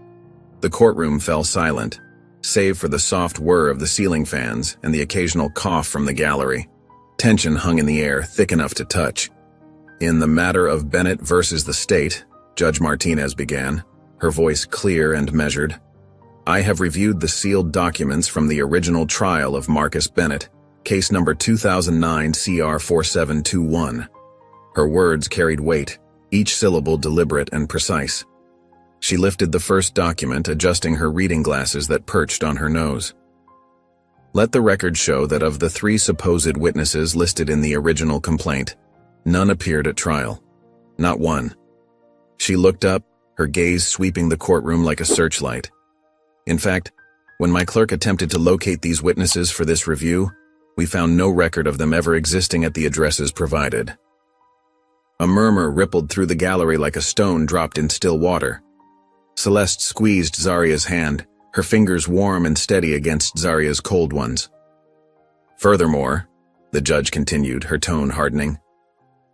The courtroom fell silent, save for the soft whir of the ceiling fans and the occasional cough from the gallery. Tension hung in the air, thick enough to touch. "In the matter of Bennett versus the state," Judge Martinez began, her voice clear and measured, "I have reviewed the sealed documents from the original trial of Marcus Bennett, case number 2009 CR 4721. Her words carried weight, each syllable deliberate and precise. She lifted the first document, adjusting her reading glasses that perched on her nose. "Let the record show that of the 3 supposed witnesses listed in the original complaint, none appeared at trial. Not one." She looked up, her gaze sweeping the courtroom like a searchlight. "In fact, when my clerk attempted to locate these witnesses for this review, we found no record of them ever existing at the addresses provided." A murmur rippled through the gallery like a stone dropped in still water. Celeste squeezed Zaria's hand, her fingers warm and steady against Zaria's cold ones. "Furthermore," the judge continued, her tone hardening,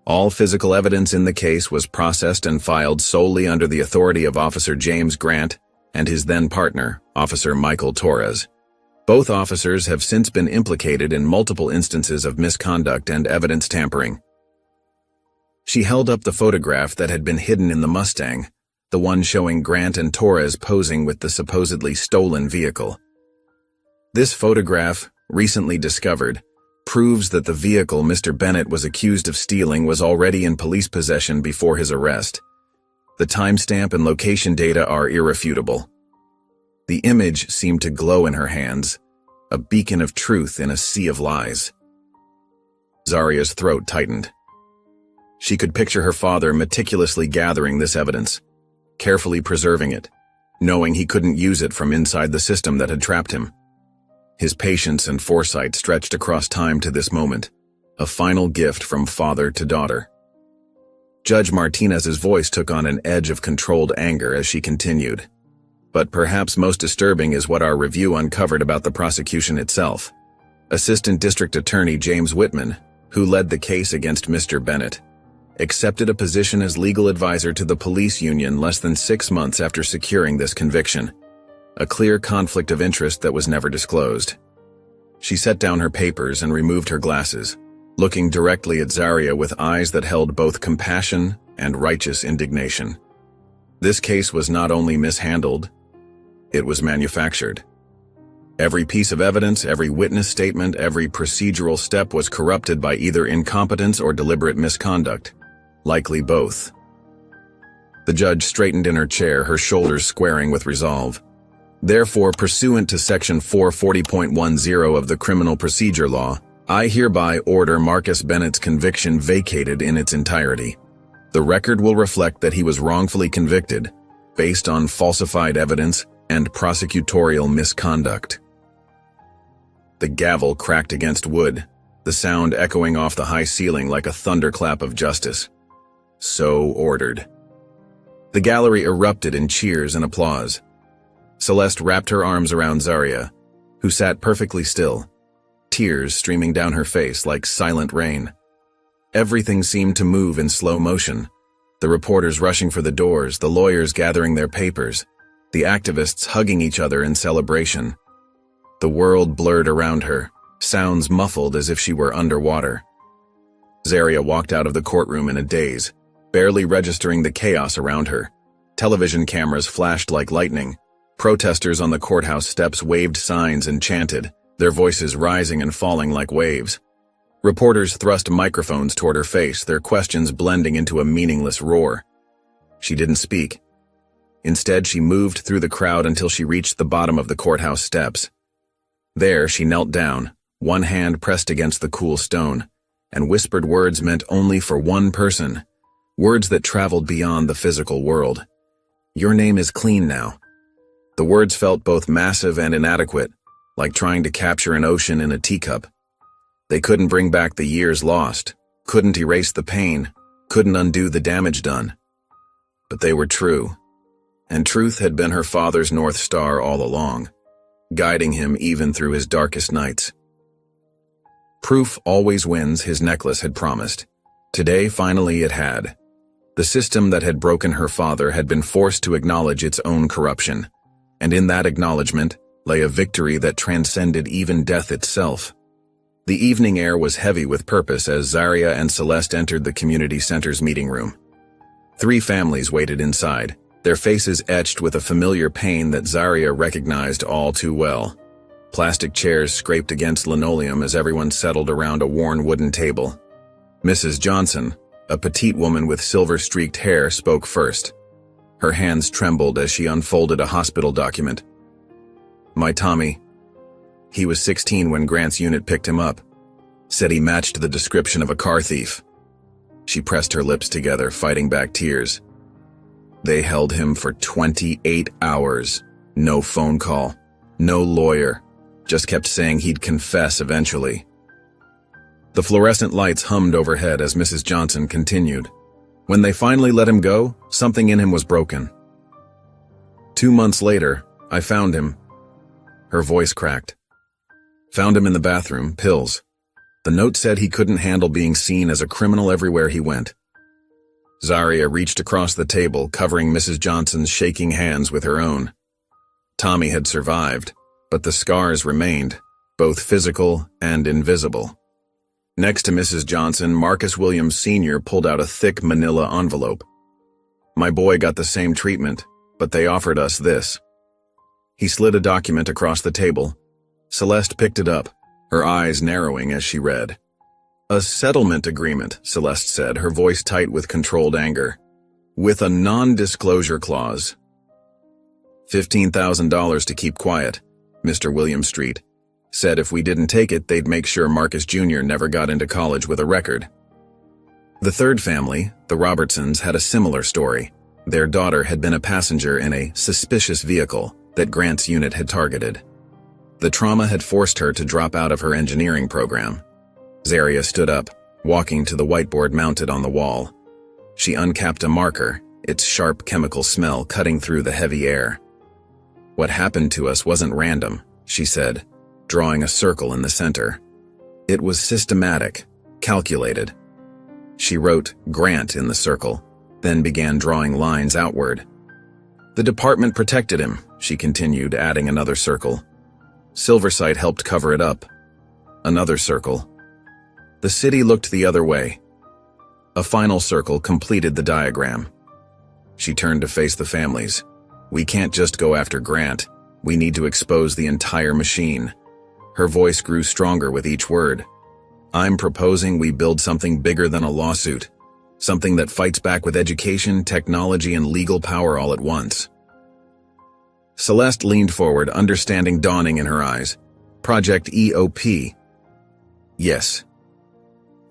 "all physical evidence in the case was processed and filed solely under the authority of Officer James Grant and his then-partner, Officer Michael Torres. Both officers have since been implicated in multiple instances of misconduct and evidence tampering." She held up the photograph that had been hidden in the Mustang, the one showing Grant and Torres posing with the supposedly stolen vehicle. "This photograph, recently discovered, proves that the vehicle Mr. Bennett was accused of stealing was already in police possession before his arrest. The timestamp and location data are irrefutable." The image seemed to glow in her hands, a beacon of truth in a sea of lies. Zaria's throat tightened. She could picture her father meticulously gathering this evidence, carefully preserving it, knowing he couldn't use it from inside the system that had trapped him. His patience and foresight stretched across time to this moment, a final gift from father to daughter. Judge Martinez's voice took on an edge of controlled anger as she continued. "But perhaps most disturbing is what our review uncovered about the prosecution itself. Assistant District Attorney James Whitman, who led the case against Mr. Bennett, accepted a position as legal advisor to the police union less than 6 months after securing this conviction, a clear conflict of interest that was never disclosed." She set down her papers and removed her glasses, looking directly at Zaria with eyes that held both compassion and righteous indignation. This case was not only mishandled, it was manufactured. Every piece of evidence, every witness statement, every procedural step was corrupted by either incompetence or deliberate misconduct. Likely both. The judge straightened in her chair, her shoulders squaring with resolve. "Therefore, pursuant to Section 440.10 of the Criminal Procedure Law, I hereby order Marcus Bennett's conviction vacated in its entirety. The record will reflect that he was wrongfully convicted, based on falsified evidence and prosecutorial misconduct." The gavel cracked against wood, the sound echoing off the high ceiling like a thunderclap of justice. So ordered. The gallery erupted in cheers and applause. Celeste wrapped her arms around Zarya, who sat perfectly still, tears streaming down her face like silent rain. Everything seemed to move in slow motion. The reporters rushing for the doors, the lawyers gathering their papers, the activists hugging each other in celebration. The world blurred around her, sounds muffled as if she were underwater. Zarya walked out of the courtroom in a daze, barely registering the chaos around her. Television cameras flashed like lightning. Protesters on the courthouse steps waved signs and chanted, their voices rising and falling like waves. Reporters thrust microphones toward her face, their questions blending into a meaningless roar. She didn't speak. Instead, she moved through the crowd until she reached the bottom of the courthouse steps. There, she knelt down, one hand pressed against the cool stone, and whispered words meant only for one person, words that traveled beyond the physical world. "Your name is clean now." The words felt both massive and inadequate, like trying to capture an ocean in a teacup. They couldn't bring back the years lost, couldn't erase the pain, couldn't undo the damage done. But they were true, and truth had been her father's North Star all along, guiding him even through his darkest nights. Proof always wins, his necklace had promised. Today, finally, it had. The system that had broken her father had been forced to acknowledge its own corruption, and in that acknowledgement lay a victory that transcended even death itself. The evening air was heavy with purpose as Zarya and Celeste entered the community center's meeting room. 3 families waited inside, their faces etched with a familiar pain that Zarya recognized all too well. Plastic chairs scraped against linoleum as everyone settled around a worn wooden table. Mrs. Johnson, a petite woman with silver-streaked hair, spoke first. Her hands trembled as she unfolded a hospital document. "My Tommy. He was 16 when Grant's unit picked him up. Said he matched the description of a car thief." She pressed her lips together, fighting back tears. "They held him for 28 hours. No phone call. No lawyer. Just kept saying he'd confess eventually." The fluorescent lights hummed overhead as Mrs. Johnson continued. "When they finally let him go, something in him was broken. 2 months later, I found him." Her voice cracked. "Found him in the bathroom, pills. The note said he couldn't handle being seen as a criminal everywhere he went." Zarya reached across the table, covering Mrs. Johnson's shaking hands with her own. Tommy had survived, but the scars remained, both physical and invisible. Next to Mrs. Johnson, Marcus Williams Sr. pulled out a thick manila envelope. "My boy got the same treatment, but they offered us this." He slid a document across the table. Celeste picked it up, her eyes narrowing as she read. "A settlement agreement," Celeste said, her voice tight with controlled anger. "With a non-disclosure clause. $15,000 to keep quiet," Mr. William Street said if we didn't take it, they'd make sure Marcus Jr. never got into college with a record. The third family, the Robertsons, had a similar story. Their daughter had been a passenger in a suspicious vehicle that Grant's unit had targeted. The trauma had forced her to drop out of her engineering program. Zarya stood up, walking to the whiteboard mounted on the wall. She uncapped a marker, its sharp chemical smell cutting through the heavy air. "What happened to us wasn't random," she said, drawing a circle in the center. "It was systematic, calculated." She wrote Grant in the circle, then began drawing lines outward. "The department protected him," she continued, adding another circle. "Silversite helped cover it up." Another circle. The city looked the other way. A final circle completed the diagram. She turned to face the families. "We can't just go after Grant. We need to expose the entire machine." Her voice grew stronger with each word. "I'm proposing we build something bigger than a lawsuit. Something that fights back with education, technology, and legal power all at once." Celeste leaned forward, understanding dawning in her eyes. "Project EOP." "Yes."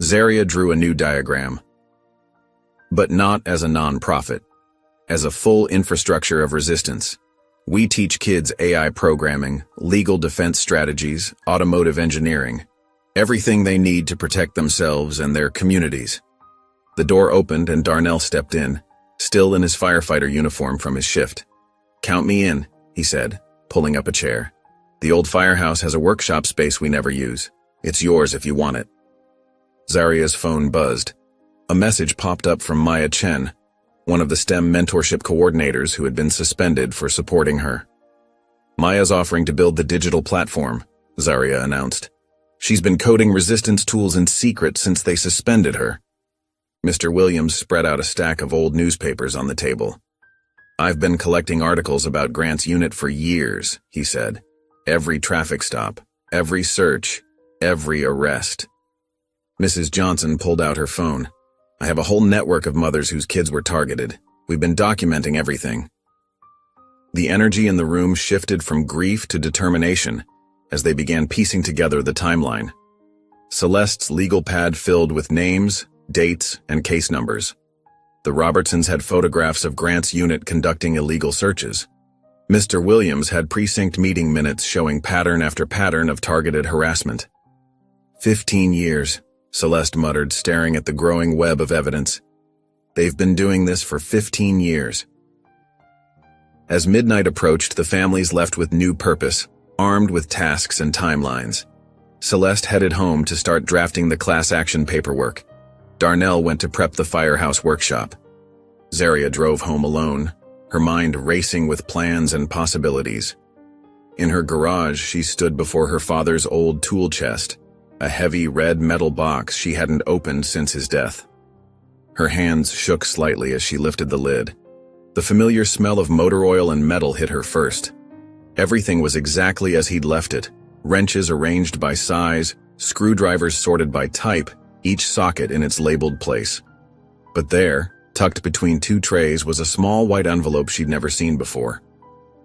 Zarya drew a new diagram. "But not as a non-profit. As a full infrastructure of resistance. We teach kids AI programming, legal defense strategies, automotive engineering. Everything they need to protect themselves and their communities." The door opened and Darnell stepped in, still in his firefighter uniform from his shift. "Count me in," he said, pulling up a chair. "The old firehouse has a workshop space we never use. It's yours if you want it." Zaria's phone buzzed. A message popped up from Maya Chen, one of the STEM mentorship coordinators who had been suspended for supporting her. "Maya's offering to build the digital platform," Zaria announced. "She's been coding resistance tools in secret since they suspended her." Mr. Williams spread out a stack of old newspapers on the table. "I've been collecting articles about Grant's unit for years," he said. "Every traffic stop, every search, every arrest." Mrs. Johnson pulled out her phone. "I have a whole network of mothers whose kids were targeted. We've been documenting everything." The energy in the room shifted from grief to determination as they began piecing together the timeline. Celeste's legal pad filled with names, dates, and case numbers. The Robertsons had photographs of Grant's unit conducting illegal searches. Mr. Williams had precinct meeting minutes showing pattern after pattern of targeted harassment. 15 years, Celeste muttered, staring at the growing web of evidence. "They've been doing this for 15 years. As midnight approached, the families left with new purpose, armed with tasks and timelines. Celeste headed home to start drafting the class action paperwork. Darnell went to prep the firehouse workshop. Zaria drove home alone, her mind racing with plans and possibilities. In her garage, she stood before her father's old tool chest, a heavy red metal box she hadn't opened since his death. Her hands shook slightly as she lifted the lid. The familiar smell of motor oil and metal hit her first. Everything was exactly as he'd left it, wrenches arranged by size, screwdrivers sorted by type, each socket in its labeled place. But there, tucked between two trays, was a small white envelope she'd never seen before.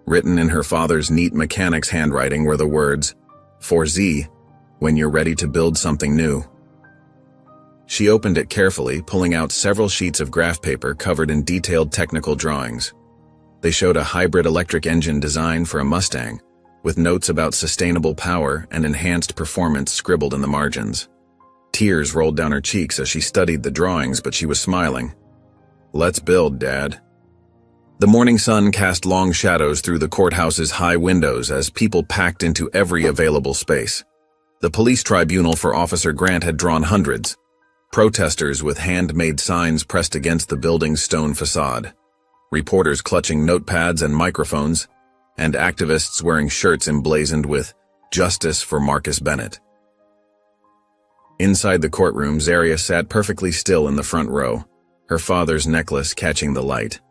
Written in her father's neat mechanic's handwriting were the words, "For Z, when you're ready to build something new." She opened it carefully, pulling out several sheets of graph paper covered in detailed technical drawings. They showed a hybrid electric engine design for a Mustang, with notes about sustainable power and enhanced performance scribbled in the margins. Tears rolled down her cheeks as she studied the drawings, but she was smiling. "Let's build, Dad." The morning sun cast long shadows through the courthouse's high windows as people packed into every available space. The police tribunal for Officer Grant had drawn hundreds, protesters with handmade signs pressed against the building's stone facade, reporters clutching notepads and microphones, and activists wearing shirts emblazoned with "Justice for Marcus Bennett." Inside the courtroom, Zaria sat perfectly still in the front row, her father's necklace catching the light.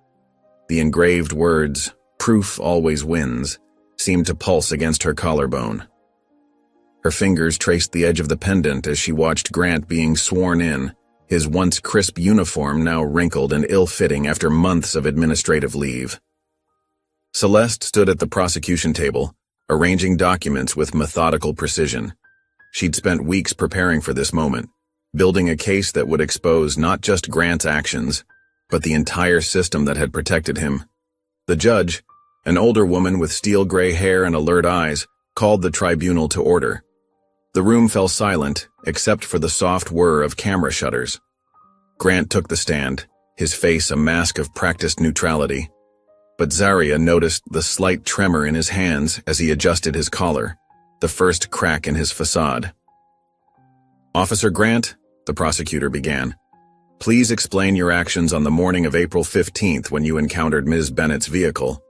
The engraved words, "Proof always wins," seemed to pulse against her collarbone. Her fingers traced the edge of the pendant as she watched Grant being sworn in, his once crisp uniform now wrinkled and ill-fitting after months of administrative leave. Celeste stood at the prosecution table, arranging documents with methodical precision. She'd spent weeks preparing for this moment, building a case that would expose not just Grant's actions, but the entire system that had protected him. The judge, an older woman with steel-gray hair and alert eyes, called the tribunal to order. The room fell silent, except for the soft whir of camera shutters. Grant took the stand, his face a mask of practiced neutrality. But Zaria noticed the slight tremor in his hands as he adjusted his collar, the first crack in his facade. "Officer Grant," the prosecutor began, "please explain your actions on the morning of April 15th when you encountered Ms. Bennett's vehicle."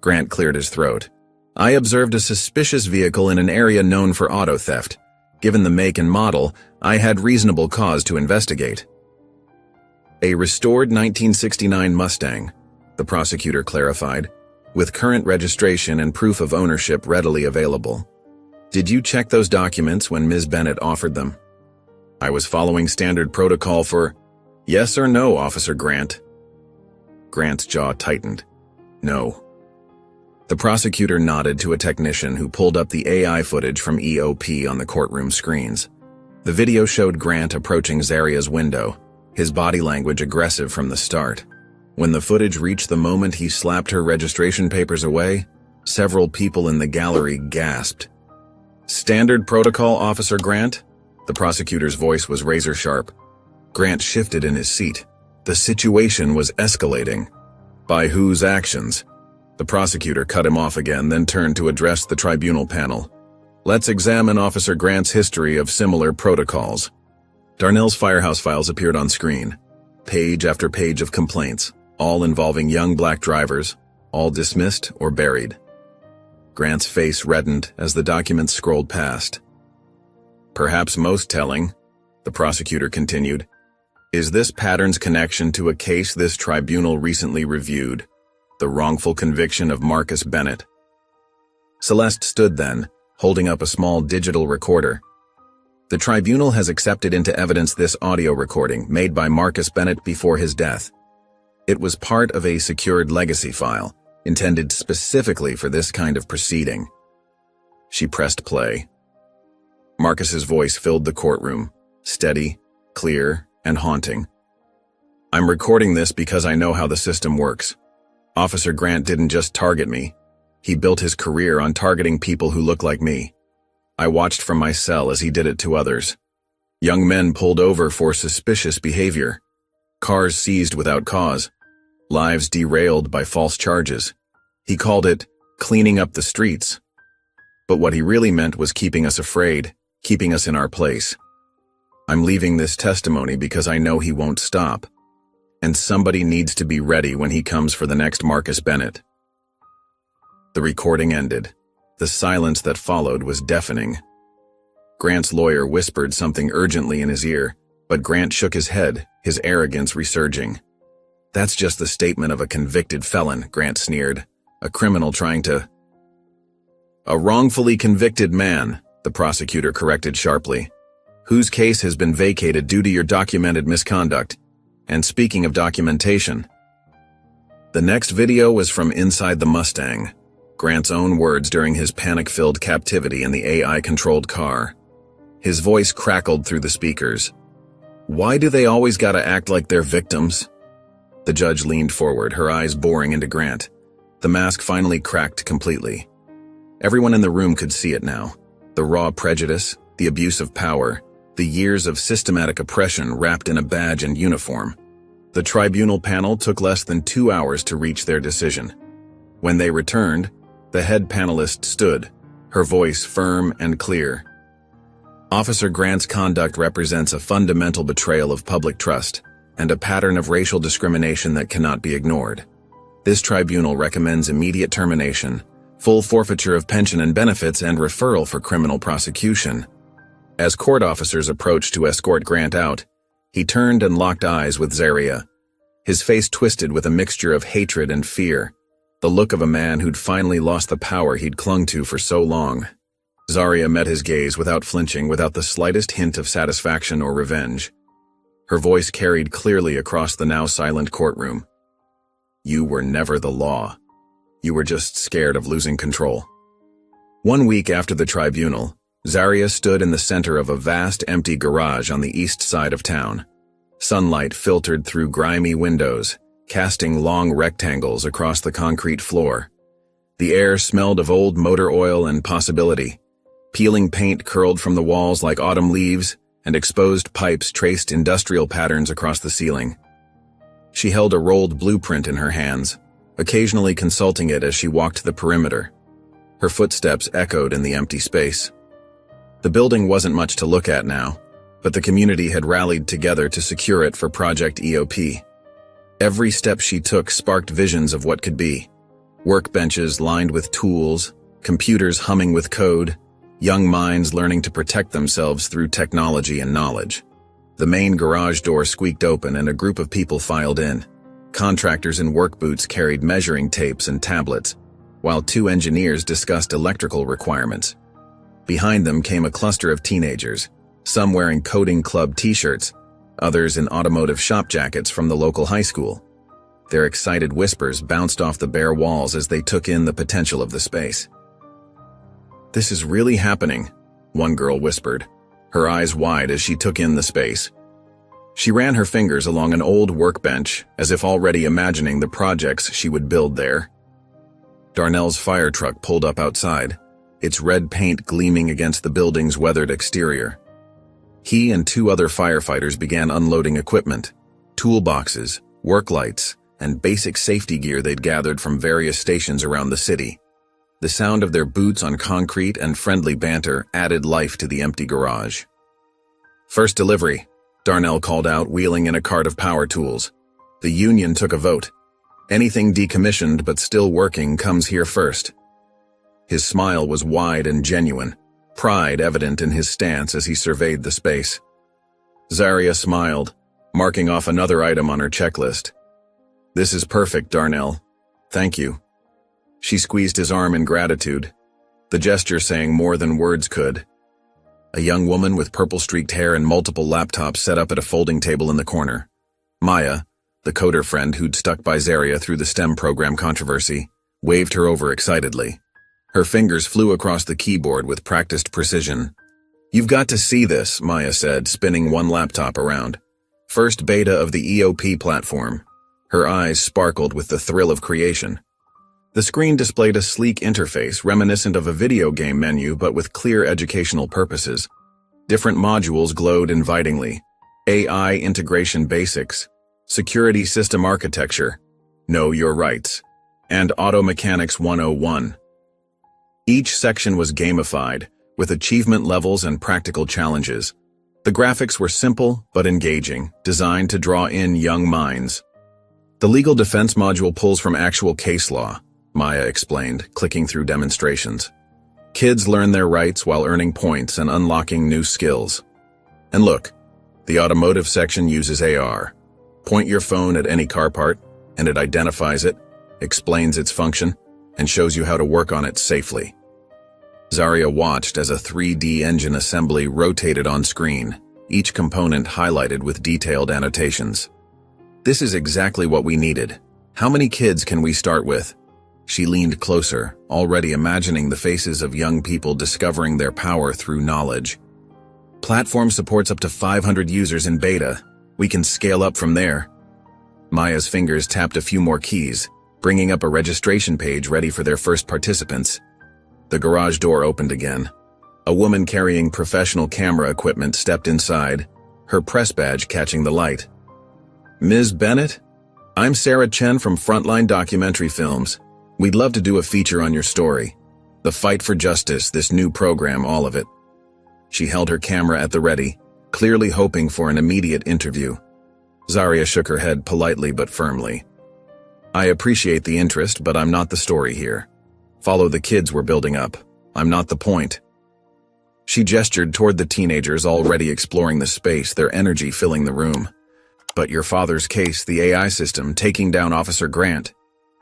Grant cleared his throat. "I observed a suspicious vehicle in an area known for auto theft. Given the make and model, I had reasonable cause to investigate." "A restored 1969 Mustang," the prosecutor clarified, "with current registration and proof of ownership readily available. Did you check those documents when Ms. Bennett offered them?" "I was following standard protocol for—" "Yes or no, Officer Grant?" Grant's jaw tightened. "No." The prosecutor nodded to a technician who pulled up the AI footage from EOP on the courtroom screens. The video showed Grant approaching Zaria's window, his body language aggressive from the start. When the footage reached the moment he slapped her registration papers away, several people in the gallery gasped. "Standard protocol, Officer Grant?" The prosecutor's voice was razor-sharp. Grant shifted in his seat. The situation was escalating. By whose actions? The prosecutor cut him off again, then turned to address the tribunal panel. Let's examine Officer Grant's history of similar protocols. Darnell's firehouse files appeared on screen. Page after page of complaints, all involving young black drivers, all dismissed or buried. Grant's face reddened as the documents scrolled past. Perhaps most telling, the prosecutor continued, is this pattern's connection to a case this tribunal recently reviewed, the wrongful conviction of Marcus Bennett. Celeste stood then, holding up a small digital recorder. The tribunal has accepted into evidence this audio recording made by Marcus Bennett before his death. It was part of a secured legacy file, intended specifically for this kind of proceeding. She pressed play. Marcus's voice filled the courtroom, steady, clear, and haunting. I'm recording this because I know how the system works. Officer Grant didn't just target me. He built his career on targeting people who look like me. I watched from my cell as he did it to others. Young men pulled over for suspicious behavior. Cars seized without cause. Lives derailed by false charges. He called it cleaning up the streets. But what he really meant was keeping us afraid, keeping us in our place. I'm leaving this testimony because I know he won't stop. And somebody needs to be ready when he comes for the next Marcus Bennett. The recording ended. The silence that followed was deafening. Grant's lawyer whispered something urgently in his ear, but Grant shook his head, his arrogance resurging. That's just the statement of a convicted felon, Grant sneered. A criminal trying to... A wrongfully convicted man, the prosecutor corrected sharply, whose case has been vacated due to your documented misconduct. And speaking of documentation, the next video was from inside the Mustang, Grant's own words during his panic-filled captivity in the AI-controlled car. His voice crackled through the speakers. Why do they always gotta act like they're victims? The judge leaned forward, her eyes boring into Grant. The mask finally cracked completely. Everyone in the room could see it now. The raw prejudice, the abuse of power, the years of systematic oppression wrapped in a badge and uniform. The tribunal panel took less than 2 hours to reach their decision. When they returned, the head panelist stood, her voice firm and clear. Officer Grant's conduct represents a fundamental betrayal of public trust and a pattern of racial discrimination that cannot be ignored. This tribunal recommends immediate termination, full forfeiture of pension and benefits, and referral for criminal prosecution. As court officers approached to escort Grant out, he turned and locked eyes with Zaria. His face twisted with a mixture of hatred and fear, the look of a man who'd finally lost the power he'd clung to for so long. Zaria met his gaze without flinching, without the slightest hint of satisfaction or revenge. Her voice carried clearly across the now silent courtroom. You were never the law. You were just scared of losing control. 1 week after the tribunal, Zaria stood in the center of a vast empty garage on the east side of town. Sunlight filtered through grimy windows, casting long rectangles across the concrete floor. The air smelled of old motor oil and possibility. Peeling paint curled from the walls like autumn leaves, and exposed pipes traced industrial patterns across the ceiling. She held a rolled blueprint in her hands, occasionally consulting it as she walked the perimeter. Her footsteps echoed in the empty space. The building wasn't much to look at now, but the community had rallied together to secure it for Project EOP. Every step she took sparked visions of what could be. Workbenches lined with tools, computers humming with code, young minds learning to protect themselves through technology and knowledge. The main garage door squeaked open and a group of people filed in. Contractors in work boots carried measuring tapes and tablets, while 2 engineers discussed electrical requirements. Behind them came a cluster of teenagers, some wearing coding club t-shirts, others in automotive shop jackets from the local high school. Their excited whispers bounced off the bare walls as they took in the potential of the space. This is really happening, one girl whispered, her eyes wide as she took in the space. She ran her fingers along an old workbench, as if already imagining the projects she would build there. Darnell's fire truck pulled up outside, its red paint gleaming against the building's weathered exterior. He and two other firefighters began unloading equipment, toolboxes, work lights, and basic safety gear they'd gathered from various stations around the city. The sound of their boots on concrete and friendly banter added life to the empty garage. "First delivery," Darnell called out, wheeling in a cart of power tools. The union took a vote. Anything decommissioned but still working comes here first. His smile was wide and genuine, pride evident in his stance as he surveyed the space. Zarya smiled, marking off another item on her checklist. "This is perfect, Darnell. Thank you." She squeezed his arm in gratitude, the gesture saying more than words could. A young woman with purple-streaked hair and multiple laptops set up at a folding table in the corner. Maya, the coder friend who'd stuck by Zarya through the STEM program controversy, waved her over excitedly. Her fingers flew across the keyboard with practiced precision. "You've got to see this," Maya said, spinning one laptop around. "First beta of the EOP platform." Her eyes sparkled with the thrill of creation. The screen displayed a sleek interface reminiscent of a video game menu but with clear educational purposes. Different modules glowed invitingly: AI integration basics, security system architecture, know your rights, and auto mechanics 101. Each section was gamified, with achievement levels and practical challenges. The graphics were simple but engaging, designed to draw in young minds. The legal defense module pulls from actual case law, Maya explained, clicking through demonstrations. Kids learn their rights while earning points and unlocking new skills. And look, the automotive section uses AR. Point your phone at any car part, and it identifies it, explains its function, and shows you how to work on it safely. Zarya watched as a 3D engine assembly rotated on screen, each component highlighted with detailed annotations. "This is exactly what we needed. How many kids can we start with?" She leaned closer, already imagining the faces of young people discovering their power through knowledge. "Platform supports up to 500 users in beta. We can scale up from there." Maya's fingers tapped a few more keys, bringing up a registration page ready for their first participants. The garage door opened again. A woman carrying professional camera equipment stepped inside, her press badge catching the light. "Ms. Bennett? I'm Sarah Chen from Frontline Documentary Films. We'd love to do a feature on your story. The fight for justice, this new program, all of it." She held her camera at the ready, clearly hoping for an immediate interview. Zarya shook her head politely but firmly. "I appreciate the interest, but I'm not the story here. Follow the kids we're building up. I'm not the point." She gestured toward the teenagers already exploring the space, their energy filling the room. "But your father's case, the AI system, taking down Officer Grant.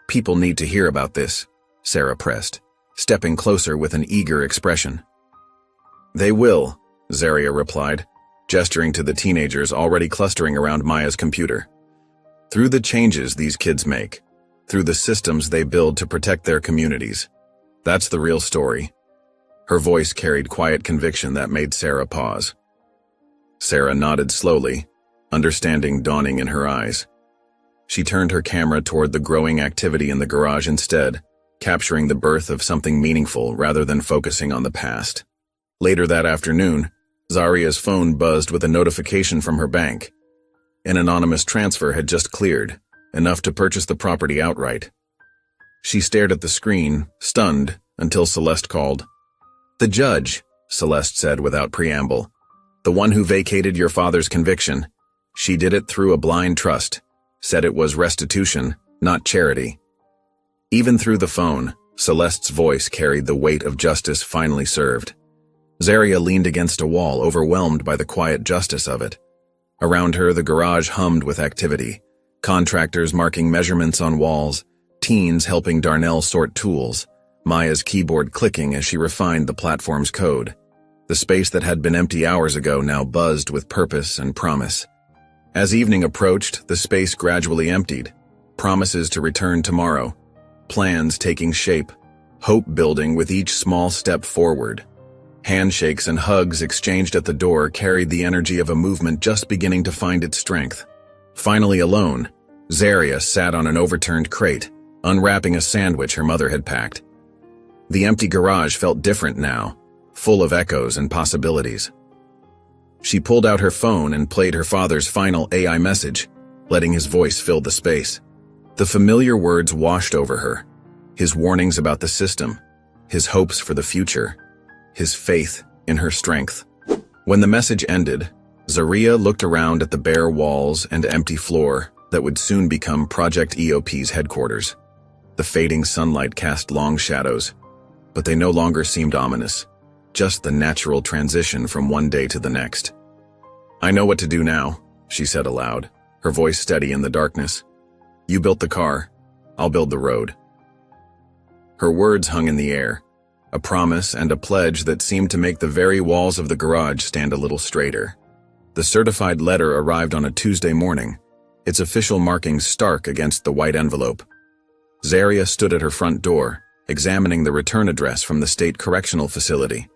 People need to hear about this," Sarah pressed, stepping closer with an eager expression. "They will," Zarya replied, gesturing to the teenagers already clustering around Maya's computer. "Through the changes these kids make, through the systems they build to protect their communities. That's the real story." Her voice carried quiet conviction that made Sarah pause. Sarah nodded slowly, understanding dawning in her eyes. She turned her camera toward the growing activity in the garage instead, capturing the birth of something meaningful rather than focusing on the past. Later that afternoon, Zarya's phone buzzed with a notification from her bank. An anonymous transfer had just cleared, enough to purchase the property outright. She stared at the screen, stunned, until Celeste called. "The judge," Celeste said without preamble. "The one who vacated your father's conviction. She did it through a blind trust. Said it was restitution, not charity." Even through the phone, Celeste's voice carried the weight of justice finally served. Zarya leaned against a wall, overwhelmed by the quiet justice of it. Around her, the garage hummed with activity. Contractors marking measurements on walls, teens helping Darnell sort tools, Maya's keyboard clicking as she refined the platform's code. The space that had been empty hours ago now buzzed with purpose and promise. As evening approached, the space gradually emptied. Promises to return tomorrow. Plans taking shape. Hope building with each small step forward. Handshakes and hugs exchanged at the door carried the energy of a movement just beginning to find its strength. Finally alone, Zarya sat on an overturned crate, unwrapping a sandwich her mother had packed. The empty garage felt different now, full of echoes and possibilities. She pulled out her phone and played her father's final AI message, letting his voice fill the space. The familiar words washed over her. His warnings about the system, his hopes for the future, his faith in her strength. When the message ended, Zaria looked around at the bare walls and empty floor that would soon become Project EOP's headquarters. The fading sunlight cast long shadows, but they no longer seemed ominous, just the natural transition from one day to the next. "I know what to do now," she said aloud, her voice steady in the darkness. "You built the car, I'll build the road." Her words hung in the air, a promise and a pledge that seemed to make the very walls of the garage stand a little straighter. The certified letter arrived on a Tuesday morning, its official markings stark against the white envelope. Zaria stood at her front door, examining the return address from the state correctional facility.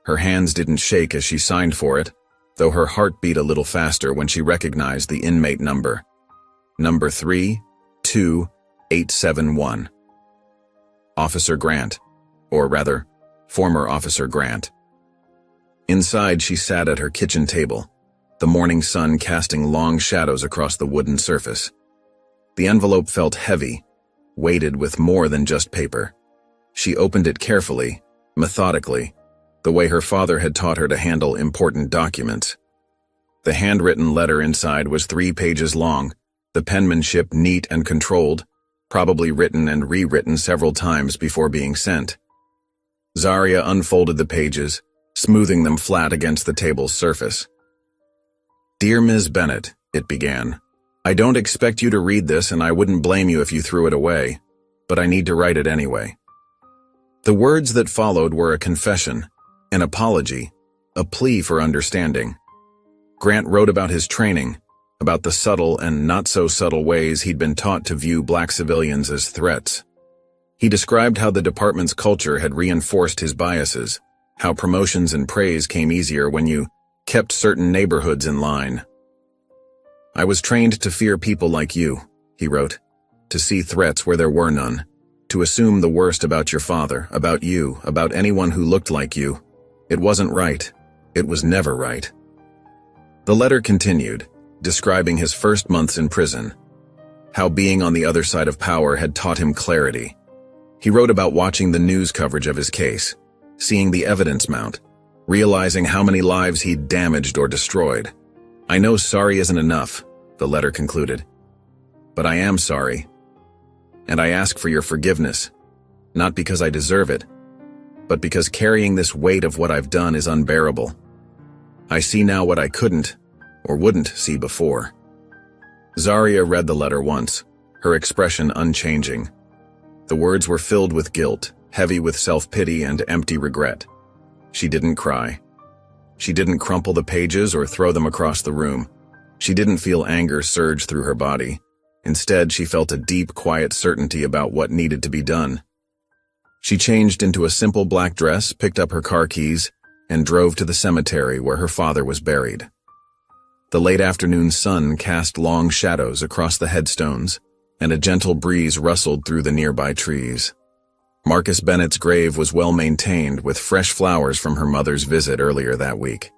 Her hands didn't shake as she signed for it, though her heart beat a little faster when she recognized the inmate number. Number 32871. Officer Grant, or rather, former Officer Grant. Inside, she sat at her kitchen table, the morning sun casting long shadows across the wooden surface. The envelope felt heavy, weighted with more than just paper. She opened it carefully, methodically, the way her father had taught her to handle important documents. The handwritten letter inside was 3 pages long, the penmanship neat and controlled, probably written and rewritten several times before being sent. Zaria unfolded the pages, smoothing them flat against the table's surface. "Dear Ms. Bennett," it began, "I don't expect you to read this and I wouldn't blame you if you threw it away, but I need to write it anyway." The words that followed were a confession, an apology, a plea for understanding. Grant wrote about his training, about the subtle and not-so-subtle ways he'd been taught to view black civilians as threats. He described how the department's culture had reinforced his biases, how promotions and praise came easier when you kept certain neighborhoods in line. "I was trained to fear people like you," he wrote, "to see threats where there were none, to assume the worst about your father, about you, about anyone who looked like you. It wasn't right. It was never right." The letter continued, describing his first months in prison, how being on the other side of power had taught him clarity. He wrote about watching the news coverage of his case, seeing the evidence mount, realizing how many lives he'd damaged or destroyed. "I know sorry isn't enough," the letter concluded, "but I am sorry, and I ask for your forgiveness, not because I deserve it, but because carrying this weight of what I've done is unbearable. I see now what I couldn't or wouldn't see before." Zaria read the letter once, her expression unchanging. The words were filled with guilt, heavy with self-pity and empty regret. She didn't cry. She didn't crumple the pages or throw them across the room. She didn't feel anger surge through her body. Instead, she felt a deep, quiet certainty about what needed to be done. She changed into a simple black dress, picked up her car keys, and drove to the cemetery where her father was buried. The late afternoon sun cast long shadows across the headstones, and a gentle breeze rustled through the nearby trees. Marcus Bennett's grave was well maintained, with fresh flowers from her mother's visit earlier that week.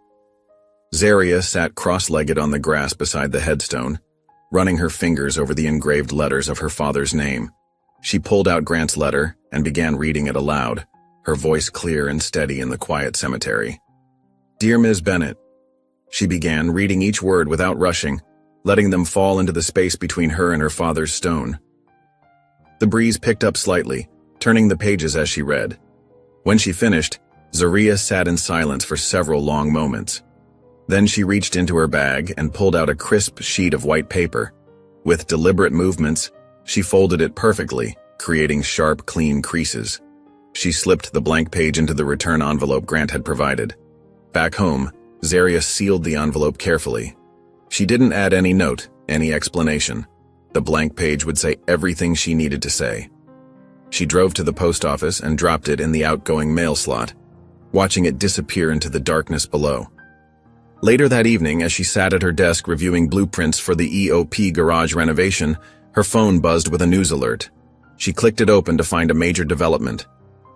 Zaria sat cross-legged on the grass beside the headstone, running her fingers over the engraved letters of her father's name. She pulled out Grant's letter and began reading it aloud, her voice clear and steady in the quiet cemetery. "Dear Ms. Bennett," she began, reading each word without rushing, letting them fall into the space between her and her father's stone. The breeze picked up slightly, turning the pages as she read. When she finished, Zaria sat in silence for several long moments. Then she reached into her bag and pulled out a crisp sheet of white paper. With deliberate movements, she folded it perfectly, creating sharp, clean creases. She slipped the blank page into the return envelope Grant had provided. Back home, Zaria sealed the envelope carefully. She didn't add any note, any explanation. The blank page would say everything she needed to say. She drove to the post office and dropped it in the outgoing mail slot, watching it disappear into the darkness below. Later that evening, as she sat at her desk reviewing blueprints for the EOP garage renovation, her phone buzzed with a news alert. She clicked it open to find a major development.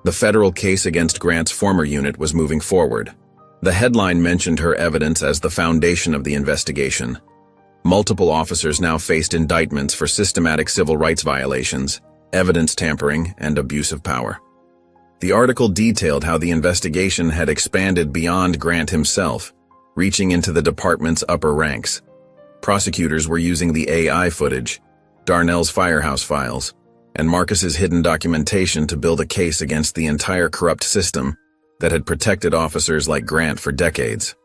The federal case against Grant's former unit was moving forward. The headline mentioned her evidence as the foundation of the investigation. Multiple officers now faced indictments for systematic civil rights violations, evidence tampering, and abuse of power. The article detailed how the investigation had expanded beyond Grant himself, reaching into the department's upper ranks. Prosecutors were using the AI footage, Darnell's Firehouse files, and Marcus's hidden documentation to build a case against the entire corrupt system that had protected officers like Grant for decades.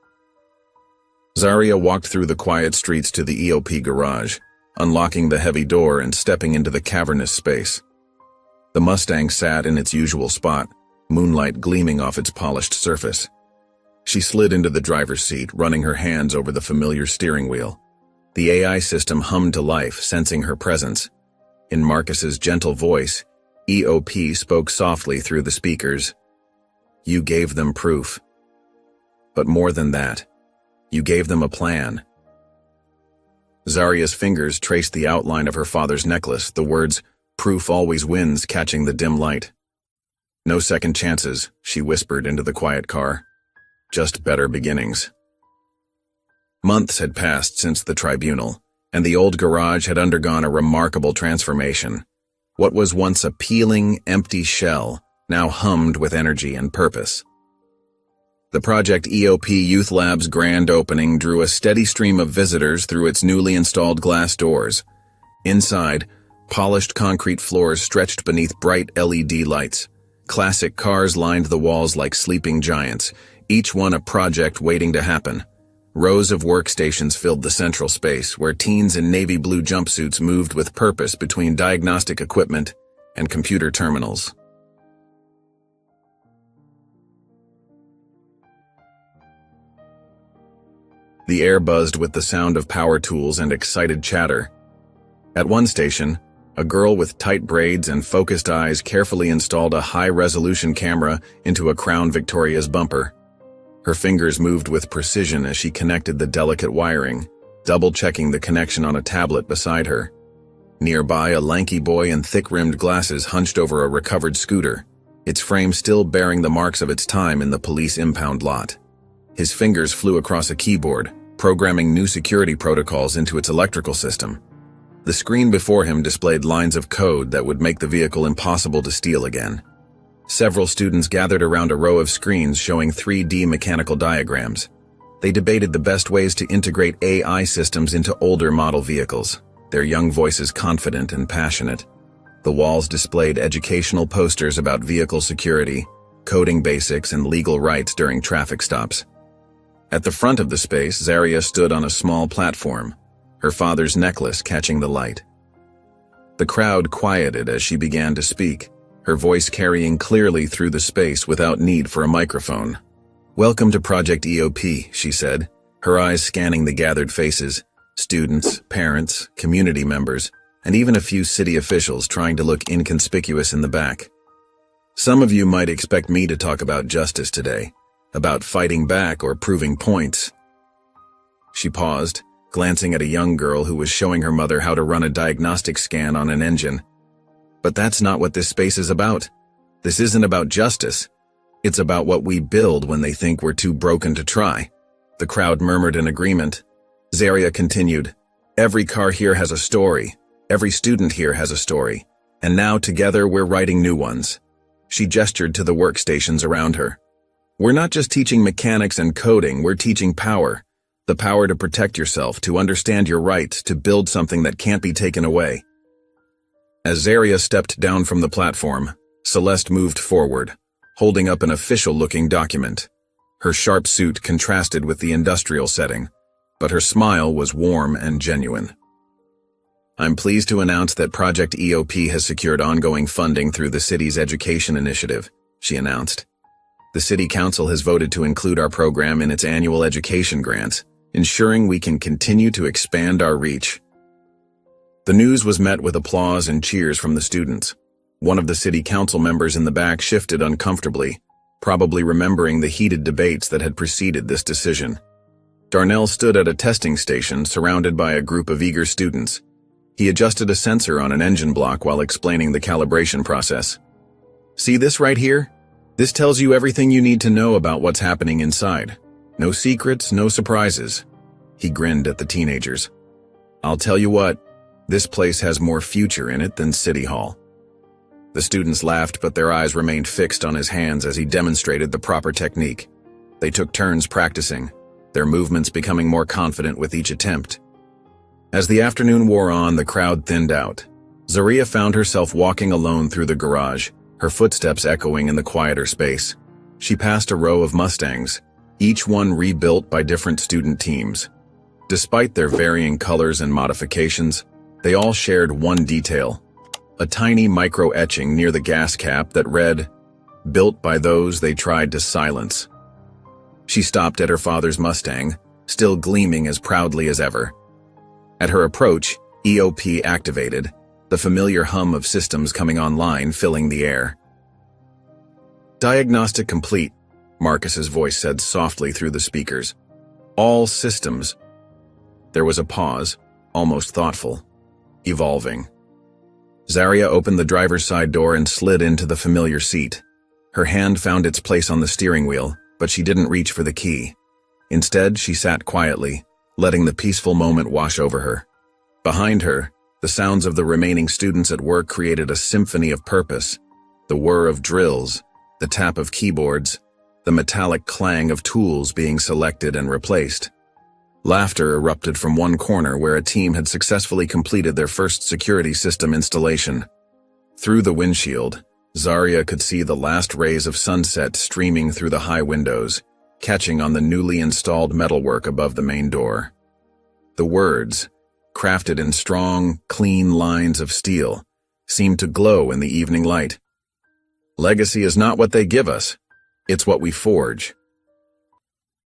Zaria walked through the quiet streets to the EOP garage, unlocking the heavy door and stepping into the cavernous space. The Mustang sat in its usual spot, moonlight gleaming off its polished surface. She slid into the driver's seat, running her hands over the familiar steering wheel. The AI system hummed to life, sensing her presence. In Marcus's gentle voice, EOP spoke softly through the speakers. "You gave them proof. But more than that, you gave them a plan." Zaria's fingers traced the outline of her father's necklace, the words, "Proof always wins," catching the dim light. "No second chances," she whispered into the quiet car. "Just better beginnings." Months had passed since the tribunal, and the old garage had undergone a remarkable transformation. What was once a peeling, empty shell now hummed with energy and purpose. The Project EOP Youth Lab's grand opening drew a steady stream of visitors through its newly installed glass doors. Inside, polished concrete floors stretched beneath bright LED lights. Classic cars lined the walls like sleeping giants, each one a project waiting to happen. Rows of workstations filled the central space, where teens in navy blue jumpsuits moved with purpose between diagnostic equipment and computer terminals. The air buzzed with the sound of power tools and excited chatter. At one station, a girl with tight braids and focused eyes carefully installed a high-resolution camera into a Crown Victoria's bumper. Her fingers moved with precision as she connected the delicate wiring, double-checking the connection on a tablet beside her. Nearby, a lanky boy in thick-rimmed glasses hunched over a recovered scooter, its frame still bearing the marks of its time in the police impound lot. His fingers flew across a keyboard, programming new security protocols into its electrical system. The screen before him displayed lines of code that would make the vehicle impossible to steal again. Several students gathered around a row of screens showing 3D mechanical diagrams. They debated the best ways to integrate AI systems into older model vehicles, their young voices confident and passionate. The walls displayed educational posters about vehicle security, coding basics, and legal rights during traffic stops. At the front of the space, Zaria stood on a small platform, her father's necklace catching the light. The crowd quieted as she began to speak, her voice carrying clearly through the space without need for a microphone. "Welcome to Project EOP," she said, her eyes scanning the gathered faces, students, parents, community members, and even a few city officials trying to look inconspicuous in the back. "Some of you might expect me to talk about justice today, about fighting back or proving points." She paused, glancing at a young girl who was showing her mother how to run a diagnostic scan on an engine. "But that's not what this space is about. This isn't about justice. It's about what we build when they think we're too broken to try." The crowd murmured in agreement. Zaria continued, "Every car here has a story. Every student here has a story. And now together we're writing new ones." She gestured to the workstations around her. "We're not just teaching mechanics and coding, we're teaching power. The power to protect yourself, to understand your rights, to build something that can't be taken away." As Zaria stepped down from the platform, Celeste moved forward, holding up an official-looking document. Her sharp suit contrasted with the industrial setting, but her smile was warm and genuine. "I'm pleased to announce that Project EOP has secured ongoing funding through the city's education initiative," she announced. "The City Council has voted to include our program in its annual education grants, ensuring we can continue to expand our reach." The news was met with applause and cheers from the students. One of the city council members in the back shifted uncomfortably, probably remembering the heated debates that had preceded this decision. Darnell stood at a testing station surrounded by a group of eager students. He adjusted a sensor on an engine block while explaining the calibration process. "See this right here? This tells you everything you need to know about what's happening inside. No secrets, no surprises. He grinned at the teenagers. I'll tell you what, this place has more future in it than City Hall. The students laughed, but their eyes remained fixed on his hands as he demonstrated the proper technique. They took turns practicing, their movements becoming more confident with each attempt. As the afternoon wore on, the crowd thinned out. Zarya found herself walking alone through the garage, her footsteps echoing in the quieter space. She passed a row of Mustangs, each one rebuilt by different student teams. Despite their varying colors and modifications, they all shared one detail: a tiny micro-etching near the gas cap that read, "Built by those they tried to silence." She stopped at her father's Mustang, still gleaming as proudly as ever. At her approach, EOP activated, the familiar hum of systems coming online filling the air. "Diagnostic complete," Marcus's voice said softly through the speakers. "All systems." There was a pause, almost thoughtful. Evolving. Zarya opened the driver's side door and slid into the familiar seat. Her hand found its place on the steering wheel, but she didn't reach for the key. Instead, she sat quietly, letting the peaceful moment wash over her. Behind her, the sounds of the remaining students at work created a symphony of purpose. The whir of drills, the tap of keyboards, the metallic clang of tools being selected and replaced. Laughter erupted from one corner where a team had successfully completed their first security system installation. Through the windshield, Zarya could see the last rays of sunset streaming through the high windows, catching on the newly installed metalwork above the main door. The words, crafted in strong, clean lines of steel, seemed to glow in the evening light. "Legacy is not what they give us, it's what we forge."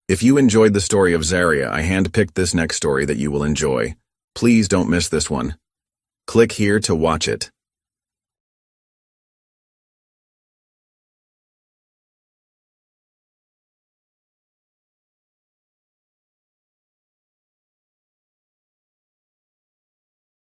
If you enjoyed the story of Zarya, I handpicked this next story that you will enjoy. Please don't miss this one. Click here to watch it.